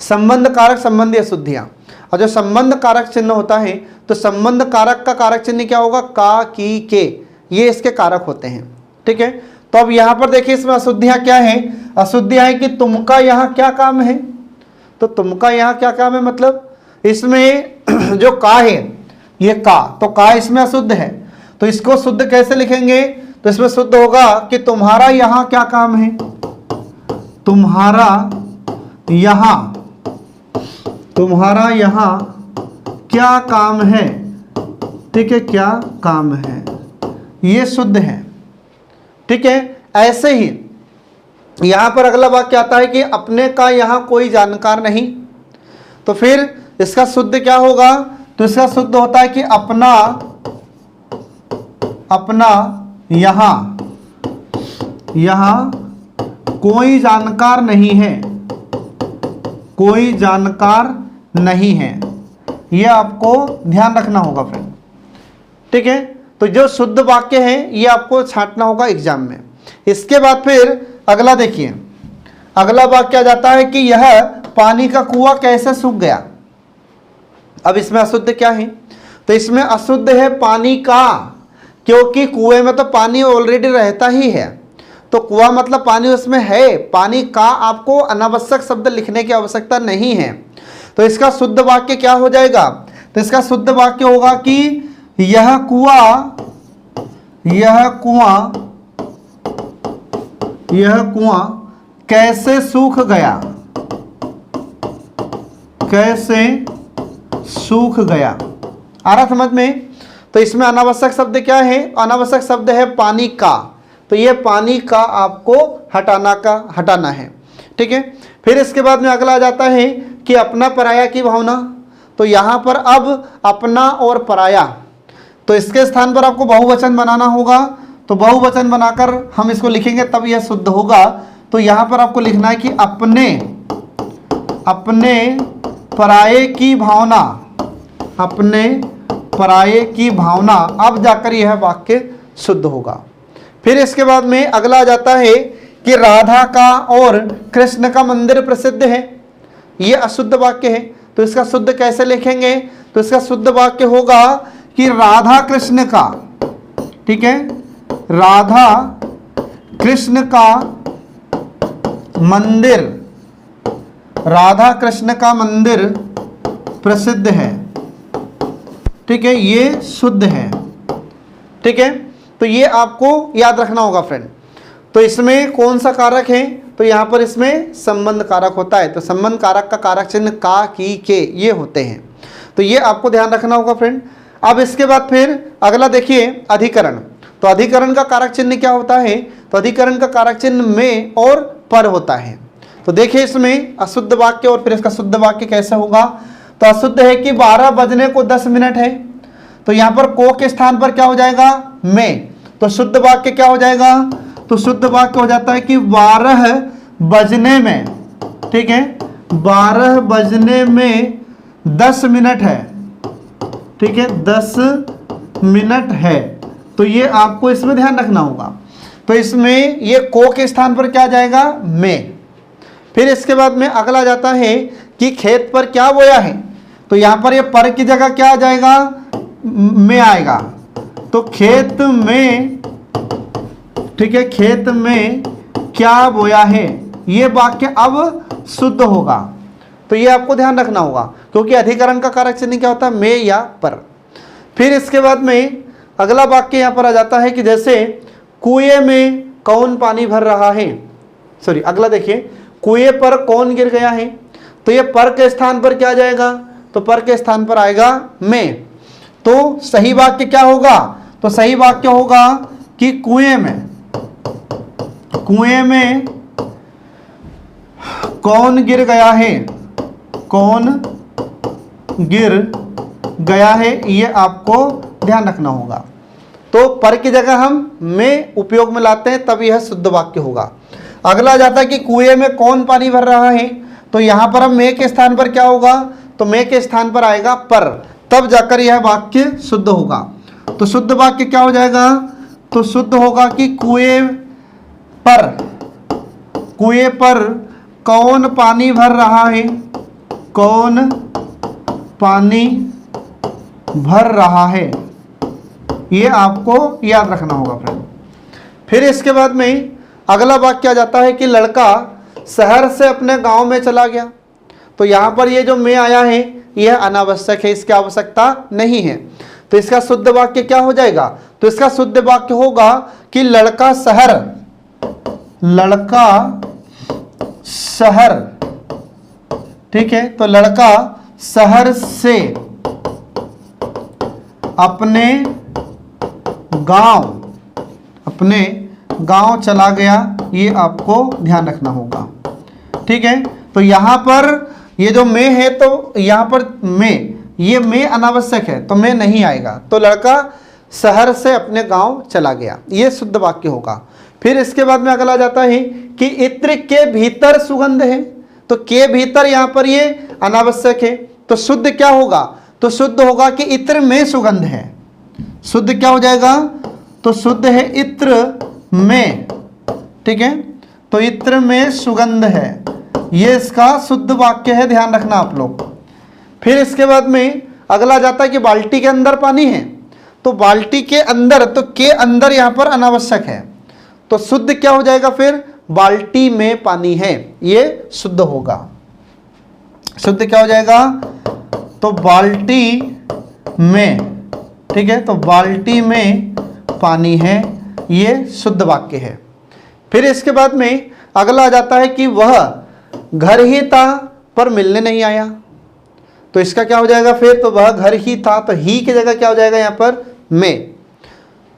संबंध कारक संबंधी अशुद्धियां। और जो संबंध कारक चिन्ह होता है, तो संबंध कारक का कारक चिन्ह क्या होगा, का, की, के, ये इसके कारक होते हैं। ठीक है, तो अब यहां पर देखिए इसमें अशुद्धियां क्या है, अशुद्धियां है कि तुमका यहां क्या काम है। तो तुमका यहां क्या काम है, मतलब इसमें जो का है ये का, तो का इसमें अशुद्ध है। तो इसको शुद्ध कैसे लिखेंगे, तो इसमें शुद्ध होगा कि तुम्हारा यहां क्या काम है, तुम्हारा यहां क्या काम है। ठीक है, क्या काम है, ये शुद्ध है। ठीक है, ऐसे ही यहां पर अगला वाक्य आता है कि अपने का यहां कोई जानकार नहीं। तो फिर इसका शुद्ध क्या होगा, तो इसका शुद्ध होता है कि अपना यहां कोई जानकार नहीं है, कोई जानकार नहीं है, यह आपको ध्यान रखना होगा फ्रेंड। ठीक है, तो जो शुद्ध वाक्य है ये आपको छांटना होगा एग्जाम में। इसके बाद फिर अगला देखिए, अगला वाक्य आ जाता है कि यह पानी का कुआं कैसे सूख गया। अब इसमें अशुद्ध क्या है, तो इसमें अशुद्ध है पानी का, क्योंकि कुएं में तो पानी ऑलरेडी रहता ही है। तो कुआं मतलब पानी उसमें है, पानी का आपको अनावश्यक शब्द लिखने की आवश्यकता नहीं है। तो इसका शुद्ध वाक्य क्या हो जाएगा, तो इसका शुद्ध वाक्य होगा कि यह कुआं कैसे सूख गया, कैसे सूख गया। आ रहा समझ में। तो इसमें अनावश्यक शब्द क्या है, अनावश्यक शब्द है पानी का, तो ये पानी का आपको हटाना है। ठीक है, फिर इसके बाद में अगला आ जाता है कि अपना पराया की भावना, तो यहाँ पर अब अपना और पराया, तो इसके स्थान पर आपको बहुवचन बनाना होगा। तो बहुवचन बनाकर हम इसको लिखेंगे तब यह शुद्ध होगा। तो यहाँ पर आपको लिखना है कि अपने पराये की भावना, अपने पराये की भावना, अब जाकर यह वाक्य शुद्ध होगा। फिर इसके बाद में अगला आ जाता है कि राधा का और कृष्ण का मंदिर प्रसिद्ध है। यह अशुद्ध वाक्य है, तो इसका शुद्ध कैसे लिखेंगे? तो इसका शुद्ध वाक्य होगा कि राधा कृष्ण का, ठीक है, राधा कृष्ण का मंदिर, राधा कृष्ण का मंदिर प्रसिद्ध है, ठीक है, ये शुद्ध है, ठीक है। तो ये आपको याद रखना होगा फ्रेंड। तो इसमें कौन सा कारक है? तो यहाँ पर इसमें संबंध कारक होता है। तो संबंध कारक का कारक चिन्ह का, की, के ये होते हैं। तो ये आपको ध्यान रखना होगा फ्रेंड। अब इसके बाद फिर अगला देखिए अधिकरण। तो अधिकरण का कारक चिन्ह क्या होता है? तो अधिकरण का कारक चिन्ह में और पर होता है। तो देखिए इसमें अशुद्ध वाक्य और फिर इसका शुद्ध वाक्य कैसे होगा। तो अशुद्ध है कि 12 बजने को 10 मिनट है, तो यहाँ पर को के स्थान पर क्या हो जाएगा? में। तो शुद्ध वाक्य क्या हो जाएगा? तो शुद्ध वाक्य हो जाता है कि 12 बजने में, ठीक है, 12 बजने में 10 मिनट है, ठीक है, 10 मिनट है। तो ये आपको इसमें ध्यान रखना होगा। तो इसमें ये को के स्थान पर क्या जाएगा? में। फिर इसके बाद में अगला जाता है कि खेत पर क्या बोया है। तो यहाँ पर ये पर की जगह क्या आ जाएगा? में आएगा। तो खेत में, ठीक है, खेत में क्या बोया है, ये वाक्य अब शुद्ध होगा। तो ये आपको ध्यान रखना होगा, क्योंकि अधिकरण का कारक चिन्ह क्या होता है? में या पर। फिर इसके बाद में अगला वाक्य यहाँ पर आ जाता है कि जैसे कुएं में कौन पानी भर रहा है। सॉरी, अगला देखिए, कुएं पर कौन गिर गया है। तो ये पर के स्थान पर क्या जाएगा? तो पर के स्थान पर आएगा में। तो सही वाक्य क्या होगा? तो सही वाक्य होगा कि कुएं में कौन गिर गया है, कौन गिर गया है, ये आपको ध्यान रखना होगा। तो पर की जगह हम में उपयोग में लाते हैं, तब यह शुद्ध वाक्य होगा। अगला जाता है कि कुएं में कौन पानी भर रहा है। तो यहां पर हम में के स्थान पर क्या होगा? तो में के स्थान पर आएगा पर, तब जाकर यह वाक्य शुद्ध होगा। तो शुद्ध वाक्य क्या हो जाएगा? तो शुद्ध होगा कि कुएं पर कौन पानी भर रहा है, कौन पानी भर रहा है, ये आपको याद रखना होगा फ्रेंड। फिर इसके बाद में अगला वाक्य आ जाता है कि लड़का शहर से अपने गांव में चला गया। तो यहाँ पर ये जो में आया है यह अनावश्यक है, इसकी आवश्यकता नहीं है। तो इसका शुद्ध वाक्य क्या हो जाएगा? तो इसका शुद्ध वाक्य होगा कि लड़का शहर, ठीक है, तो लड़का शहर से अपने गांव चला गया, ये आपको ध्यान रखना होगा, ठीक है। तो यहां पर ये जो में है, तो यहां पर में, ये में अनावश्यक है, तो में नहीं आएगा। तो लड़का शहर से अपने गांव चला गया, ये शुद्ध वाक्य होगा। फिर इसके बाद में अगला जाता है कि इत्र के भीतर सुगंध है। तो के भीतर यहां पर ये अनावश्यक है, तो शुद्ध क्या होगा? तो शुद्ध होगा कि इत्र में सुगंध है। शुद्ध क्या हो जाएगा? तो शुद्ध है इत्र में, ठीक है, तो इत्र में सुगंध है, ये इसका शुद्ध वाक्य है, ध्यान रखना आप लोग। फिर इसके बाद में अगला जाता है कि बाल्टी के अंदर पानी है। तो बाल्टी के अंदर, तो के अंदर यहां पर अनावश्यक है, तो शुद्ध क्या हो जाएगा? फिर बाल्टी में पानी है, ये शुद्ध होगा। शुद्ध क्या हो जाएगा? तो बाल्टी में, ठीक है, तो बाल्टी में पानी है, ये शुद्ध वाक्य है। फिर इसके बाद में अगला आ जाता है कि वह घर ही था पर मिलने नहीं आया। तो इसका क्या हो जाएगा फिर? तो वह घर ही था, तो ही की जगह क्या हो जाएगा यहाँ पर? में,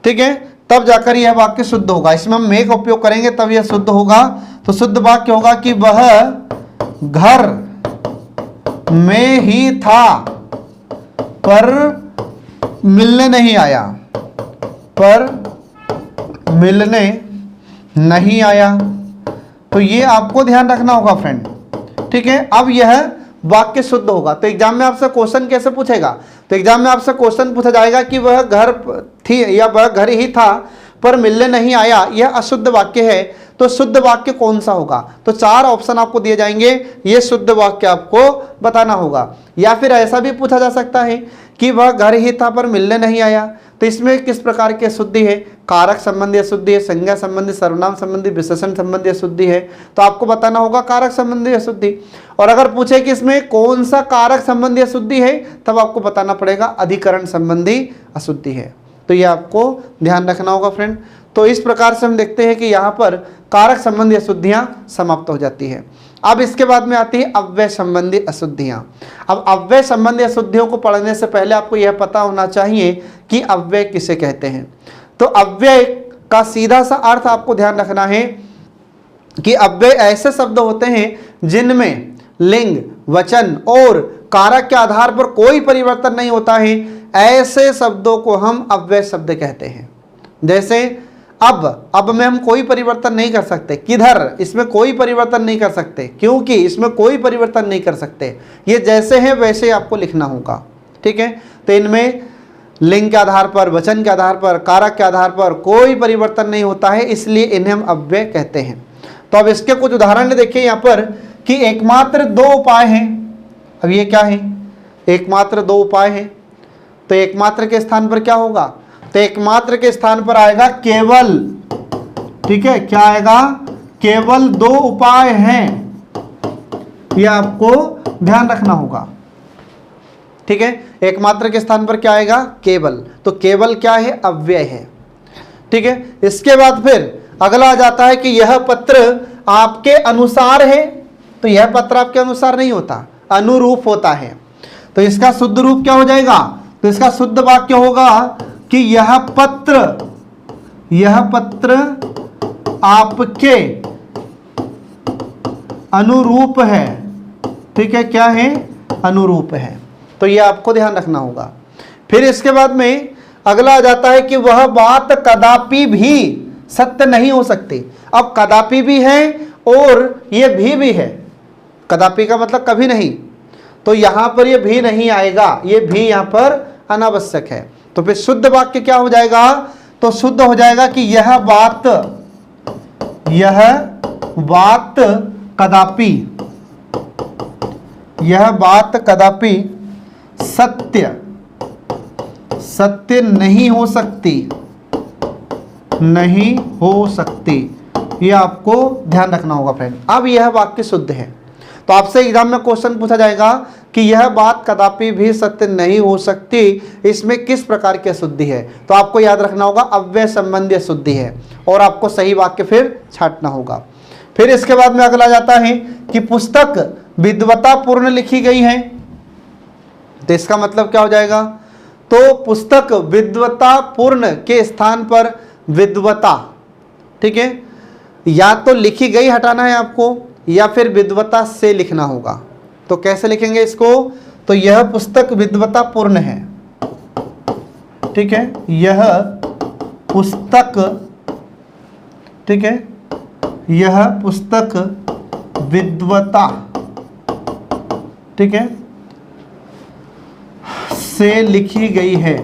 ठीक है, तब जाकर यह वाक्य शुद्ध होगा। इसमें हम में का उपयोग करेंगे तब यह शुद्ध होगा। तो शुद्ध वाक्य होगा कि वह घर में ही था पर मिलने नहीं आया, पर मिलने नहीं आया। तो ये आपको ध्यान रखना होगा फ्रेंड, ठीक है। अब यह वाक्य शुद्ध होगा। तो एग्जाम में आपसे क्वेश्चन कैसे पूछेगा? तो एग्जाम में आपसे क्वेश्चन पूछा जाएगा कि वह घर थी या वह घर ही था पर मिलने नहीं आया, यह अशुद्ध वाक्य है, तो शुद्ध वाक्य कौन सा होगा? तो 4 ऑप्शन आपको दिए जाएंगे, ये शुद्ध वाक्य आपको बताना होगा। या फिर ऐसा भी पूछा जा सकता है कि वह घर ही था पर मिलने नहीं आया, तो इसमें किस प्रकार की अशुद्धि है? कारक संबंधी अशुद्धि है, संज्ञा संबंधी, सर्वनाम संबंधी, विशेषण संबंधी अशुद्धि है, तो आपको बताना होगा कारक संबंधी अशुद्धि। और अगर पूछे कि इसमें कौन सा कारक संबंधी अशुद्धि है, तब आपको बताना पड़ेगा अधिकरण संबंधी अशुद्धि है। तो ये आपको ध्यान रखना होगा फ्रेंड। तो इस प्रकार से हम देखते हैं कि यहाँ पर कारक संबंधी अशुद्धियां समाप्त हो जाती है। अब इसके बाद में आती है अव्यय संबंधी अशुद्धियां। अब अव्यय संबंधी अशुद्धियों को पढ़ने से पहले आपको यह पता होना चाहिए कि अव्यय किसे कहते हैं। तो अव्यय का सीधा सा अर्थ आपको ध्यान रखना है कि अव्यय ऐसे शब्द होते हैं जिनमें लिंग, वचन और कारक के आधार पर कोई परिवर्तन नहीं होता है, ऐसे शब्दों को हम अव्यय शब्द कहते हैं। जैसे अब में हम कोई परिवर्तन नहीं कर सकते, किधर, इसमें कोई परिवर्तन नहीं कर सकते, क्योंकि इसमें कोई परिवर्तन नहीं कर सकते, ये जैसे हैं वैसे आपको लिखना होगा, ठीक है। तो इनमें लिंग के आधार पर, वचन के आधार पर, कारक के आधार पर कोई परिवर्तन नहीं होता है, इसलिए इन्हें हम अव्यय कहते हैं। तो अब इसके कुछ उदाहरण देखिए यहाँ पर कि एकमात्र 2 उपाय हैं। अब ये क्या है? एकमात्र 2 उपाय हैं, तो एकमात्र के स्थान पर क्या होगा? तो एकमात्र के स्थान पर आएगा केवल, ठीक है। क्या आएगा? केवल 2 उपाय हैं, यह आपको ध्यान रखना होगा, ठीक है। एकमात्र के स्थान पर क्या आएगा? केवल। तो केवल क्या है? अव्यय है, ठीक है। इसके बाद फिर अगला आ जाता है कि यह पत्र आपके अनुसार है, तो यह पत्र आपके अनुसार नहीं होता, अनुरूप होता है। तो इसका शुद्ध रूप क्या हो जाएगा? तो इसका शुद्ध वाक्य होगा कि यह पत्र आपके अनुरूप है, ठीक है। क्या है? अनुरूप है। तो यह आपको ध्यान रखना होगा। फिर इसके बाद में अगला आ जाता है कि वह बात कदापि भी सत्य नहीं हो सकती। अब कदापि भी है और ये भी है। कदापि का मतलब कभी नहीं, तो यहां पर ये भी नहीं आएगा, ये भी यहां पर अनावश्यक है। तो फिर शुद्ध वाक्य क्या हो जाएगा? तो शुद्ध हो जाएगा कि यह बात कदापि सत्य नहीं हो सकती, ये आपको ध्यान रखना होगा फ्रेंड। अब यह वाक्य शुद्ध है, तो आपसे एग्जाम में क्वेश्चन पूछा जाएगा कि यह बात कदापि भी सत्य नहीं हो सकती, इसमें किस प्रकार की अशुद्धि है? तो आपको याद रखना होगा अव्यय संबंधी अशुद्धि है, और आपको सही वाक्य फिर छांटना होगा। फिर इसके बाद में अगला जाता है कि पुस्तक विद्वतापूर्ण लिखी गई है, तो इसका मतलब क्या हो जाएगा? तो पुस्तक विद्वतापूर्ण के स्थान पर विद्वता, ठीक है। या तो लिखी गई हटाना है आपको, या फिर विद्वता से लिखना होगा। तो कैसे लिखेंगे इसको? तो यह पुस्तक विद्वतापूर्ण है, ठीक है। यह पुस्तक, ठीक है, यह पुस्तक विद्वता, ठीक है, से लिखी गई है,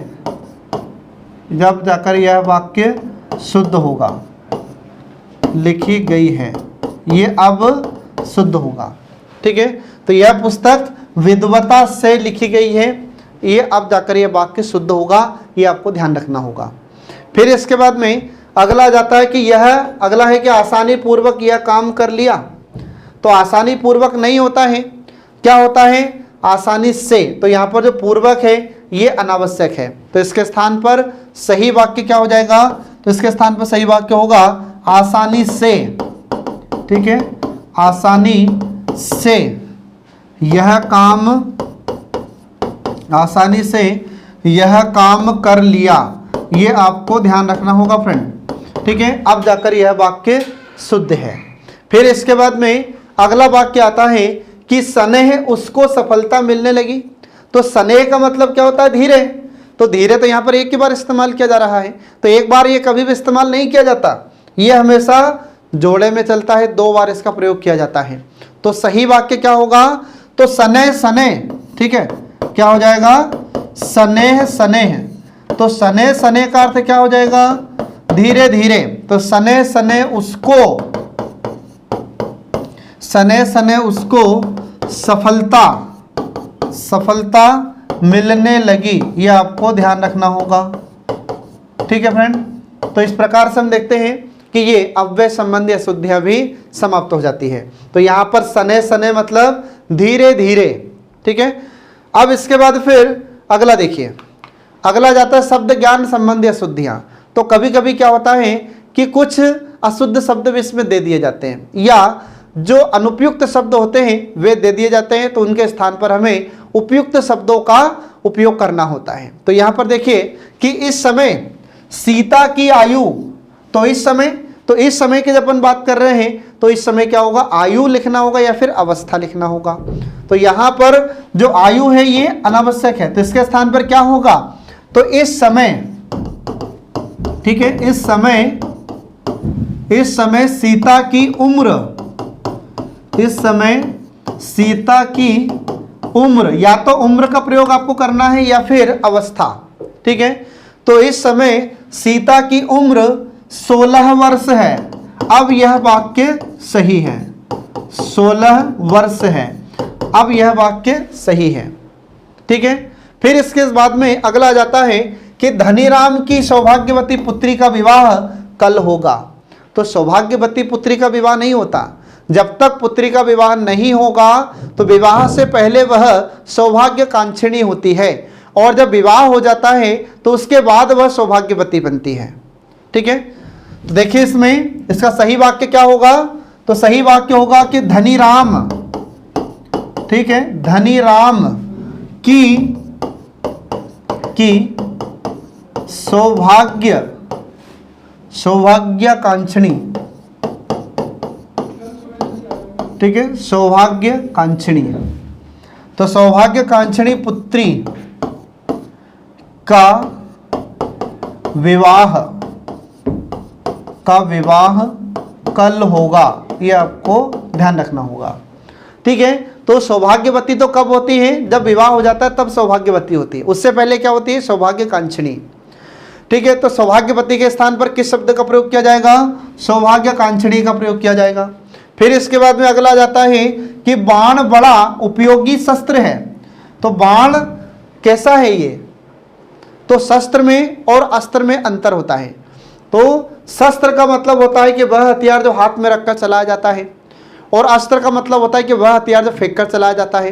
जब जाकर यह वाक्य शुद्ध होगा। लिखी गई है, ये अब शुद्ध होगा, ठीक है। तो यह पुस्तक विद्वता से लिखी गई है, ये अब जाकर यह वाक्य शुद्ध होगा, ये आपको ध्यान रखना होगा। फिर इसके बाद में अगला जाता है कि अगला है कि आसानी पूर्वक यह काम कर लिया। तो आसानी पूर्वक नहीं होता है, क्या होता है? आसानी से। तो यहाँ पर जो पूर्वक है ये अनावश्यक है, तो इसके स्थान पर सही वाक्य क्या हो जाएगा? तो इसके स्थान पर सही वाक्य होगा आसानी से, ठीक है। आसानी से यह काम कर लिया, ये आपको ध्यान रखना होगा फ्रेंड, ठीक है। अब जाकर यह वाक्य शुद्ध है। फिर इसके बाद में अगला वाक्य आता है कि स्नेह उसको सफलता मिलने लगी। तो स्नेह का मतलब क्या होता है? धीरे। तो धीरे तो यहाँ पर एक ही बार इस्तेमाल किया जा रहा है, तो एक बार ये कभी भी इस्तेमाल नहीं किया जाता, ये हमेशा जोड़े में चलता है, 2 बार इसका प्रयोग किया जाता है। तो सही वाक्य क्या होगा? तो स्नेह स्नेह, ठीक है, क्या हो जाएगा? स्नेह स्नेह। तो स्नेह स्नेह का अर्थ क्या हो जाएगा? धीरे धीरे। तो स्नेह स्नेह उसको, स्नेह स्नेह उसको सफलता सफलता मिलने लगी, ये आपको ध्यान रखना होगा। ठीक है फ्रेंड, तो इस प्रकार से हम देखते हैं कि ये अव्यय संबंधी अशुद्धियां भी समाप्त हो जाती है। तो यहाँ पर स्नेह स्नेह मतलब धीरे धीरे। ठीक है, अब इसके बाद फिर अगला देखिए, अगला जाता है शब्द ज्ञान संबंधी अशुद्धियां। तो कभी कभी क्या होता है कि कुछ अशुद्ध शब्द भी इसमें दे दिए जाते हैं, या जो अनुपयुक्त शब्द होते हैं वे दे दिए जाते हैं, तो उनके स्थान पर हमें उपयुक्त शब्दों का उपयोग करना होता है। तो यहाँ पर देखिए कि इस समय सीता की आयु, तो इस समय की जब अपन बात कर रहे हैं तो इस समय क्या होगा? आयु लिखना होगा या फिर अवस्था लिखना होगा। तो यहाँ पर जो आयु है ये अनावश्यक है, तो इसके स्थान पर क्या होगा? तो इस समय, ठीक है, इस समय सीता की उम्र, इस समय सीता की उम्र, या तो उम्र का प्रयोग आपको करना है या फिर अवस्था। ठीक है, तो इस समय सीता की उम्र 16 वर्ष है। अब यह वाक्य सही है, 16 वर्ष है, अब यह वाक्य सही है। ठीक है, फिर इसके बाद में अगला आ जाता है कि धनीराम की सौभाग्यवती पुत्री का विवाह कल होगा। तो सौभाग्यवती पुत्री का विवाह नहीं होता, जब तक पुत्री का विवाह नहीं होगा तो विवाह से पहले वह सौभाग्य कांक्षिणी होती है, और जब विवाह हो जाता है तो उसके बाद वह सौभाग्यवती बनती है। ठीक है, तो देखिए इसमें इसका सही वाक्य क्या होगा? तो सही वाक्य होगा कि धनीराम, ठीक है, धनीराम की सौभाग्य कांक्षिणी, ठीक है, सौभाग्य कांक्षिणी। तो सौभाग्य कांक्षिणी पुत्री का विवाह कल होगा, ये आपको ध्यान रखना होगा। ठीक है, तो सौभाग्यवती तो कब होती है? जब विवाह हो जाता है तब सौभाग्यवती होती है, उससे पहले क्या होती है? सौभाग्य कांक्षिणी। ठीक है, तो सौभाग्यवती के स्थान पर किस शब्द का प्रयोग किया जाएगा? सौभाग्य कांक्षिणी का प्रयोग किया जाएगा। फिर इसके बाद में अगला जाता है कि बाण बड़ा उपयोगी शस्त्र है। तो बाण कैसा है ये? तो शस्त्र में और अस्त्र में अंतर होता है। तो शस्त्र का मतलब होता है कि वह हथियार जो हाथ में रखकर चलाया जाता है, और अस्त्र का मतलब होता है कि वह हथियार जो फेंक कर चलाया जाता है।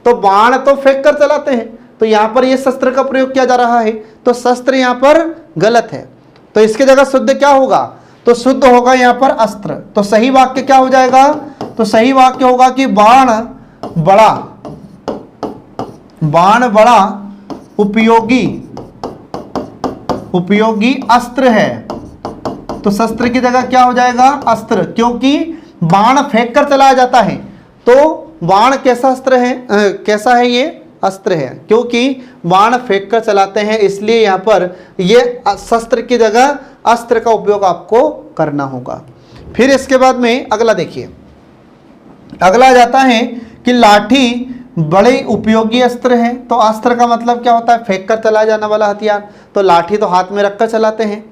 तो बाण तो फेंक कर चलाते हैं, तो यहाँ पर ये शस्त्र का प्रयोग किया जा रहा है, तो शस्त्र यहाँ पर गलत है। तो इसकी जगह शुद्ध क्या होगा? तो शुद्ध होगा यहाँ पर अस्त्र। तो सही वाक्य क्या हो जाएगा? तो सही वाक्य होगा कि बाण बड़ा उपयोगी अस्त्र है। तो शस्त्र की जगह क्या हो जाएगा? अस्त्र, क्योंकि बाण फेंक कर चलाया जाता है। तो बाण कैसा अस्त्र है? कैसा है ये? अस्त्र है, क्योंकि बाण फेंक कर चलाते हैं, इसलिए यहाँ पर ये शस्त्र की जगह अस्त्र का उपयोग आपको करना होगा। फिर इसके बाद में अगला देखिए, अगला जाता है कि लाठी बड़े उपयोगी अस्त्र है। तो अस्त्र का मतलब क्या होता है? फेंक कर चलाया जाने वाला हथियार। तो लाठी तो हाथ में रखकर चलाते हैं,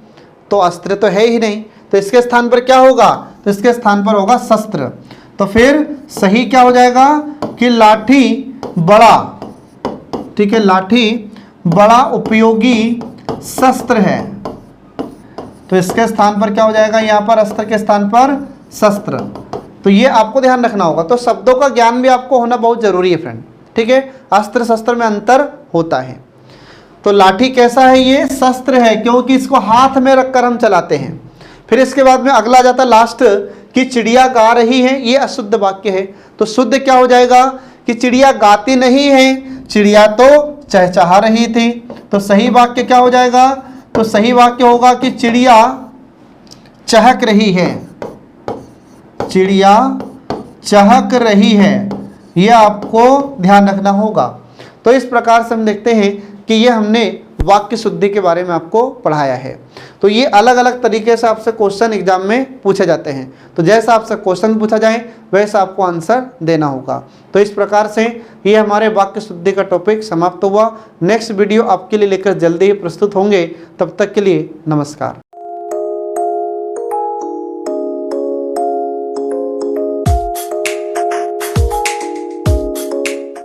तो अस्त्र तो है ही नहीं, तो इसके स्थान पर क्या होगा? तो इसके स्थान पर होगा शस्त्र। तो फिर सही क्या हो जाएगा कि लाठी बड़ा, ठीक है, लाठी बड़ा उपयोगी शस्त्र है। तो इसके स्थान पर क्या हो जाएगा? यहाँ पर अस्त्र के स्थान पर शस्त्र। तो ये आपको ध्यान रखना होगा। तो शब्दों का ज्ञान भी आपको होना बहुत जरूरी है फ्रेंड। ठीक है, अस्त्र शस्त्र में अंतर होता है। तो लाठी कैसा है? ये शस्त्र है, क्योंकि इसको हाथ में रखकर हम चलाते हैं। फिर इसके बाद में अगला जाता लास्ट कि चिड़िया गा रही है, ये अशुद्ध वाक्य है। तो शुद्ध क्या हो जाएगा कि चिड़िया गाती नहीं है, चिड़िया तो चहचहा रही थी। तो सही वाक्य क्या हो जाएगा? तो सही वाक्य होगा कि चिड़िया चहक रही है, चिड़िया चहक रही है। यह आपको ध्यान रखना होगा। तो इस प्रकार से हम देखते हैं कि ये हमने वाक्य शुद्धि के बारे में आपको पढ़ाया है। तो ये अलग अलग तरीके से आपसे क्वेश्चन एग्जाम में पूछे जाते हैं। तो जैसा आपसे क्वेश्चन पूछा जाए वैसा आपको आंसर देना होगा। तो इस प्रकार से ये हमारे वाक्य शुद्धि का टॉपिक समाप्त हुआ। नेक्स्ट वीडियो आपके लिए लेकर जल्दी ही प्रस्तुत होंगे। तब तक के लिए नमस्कार।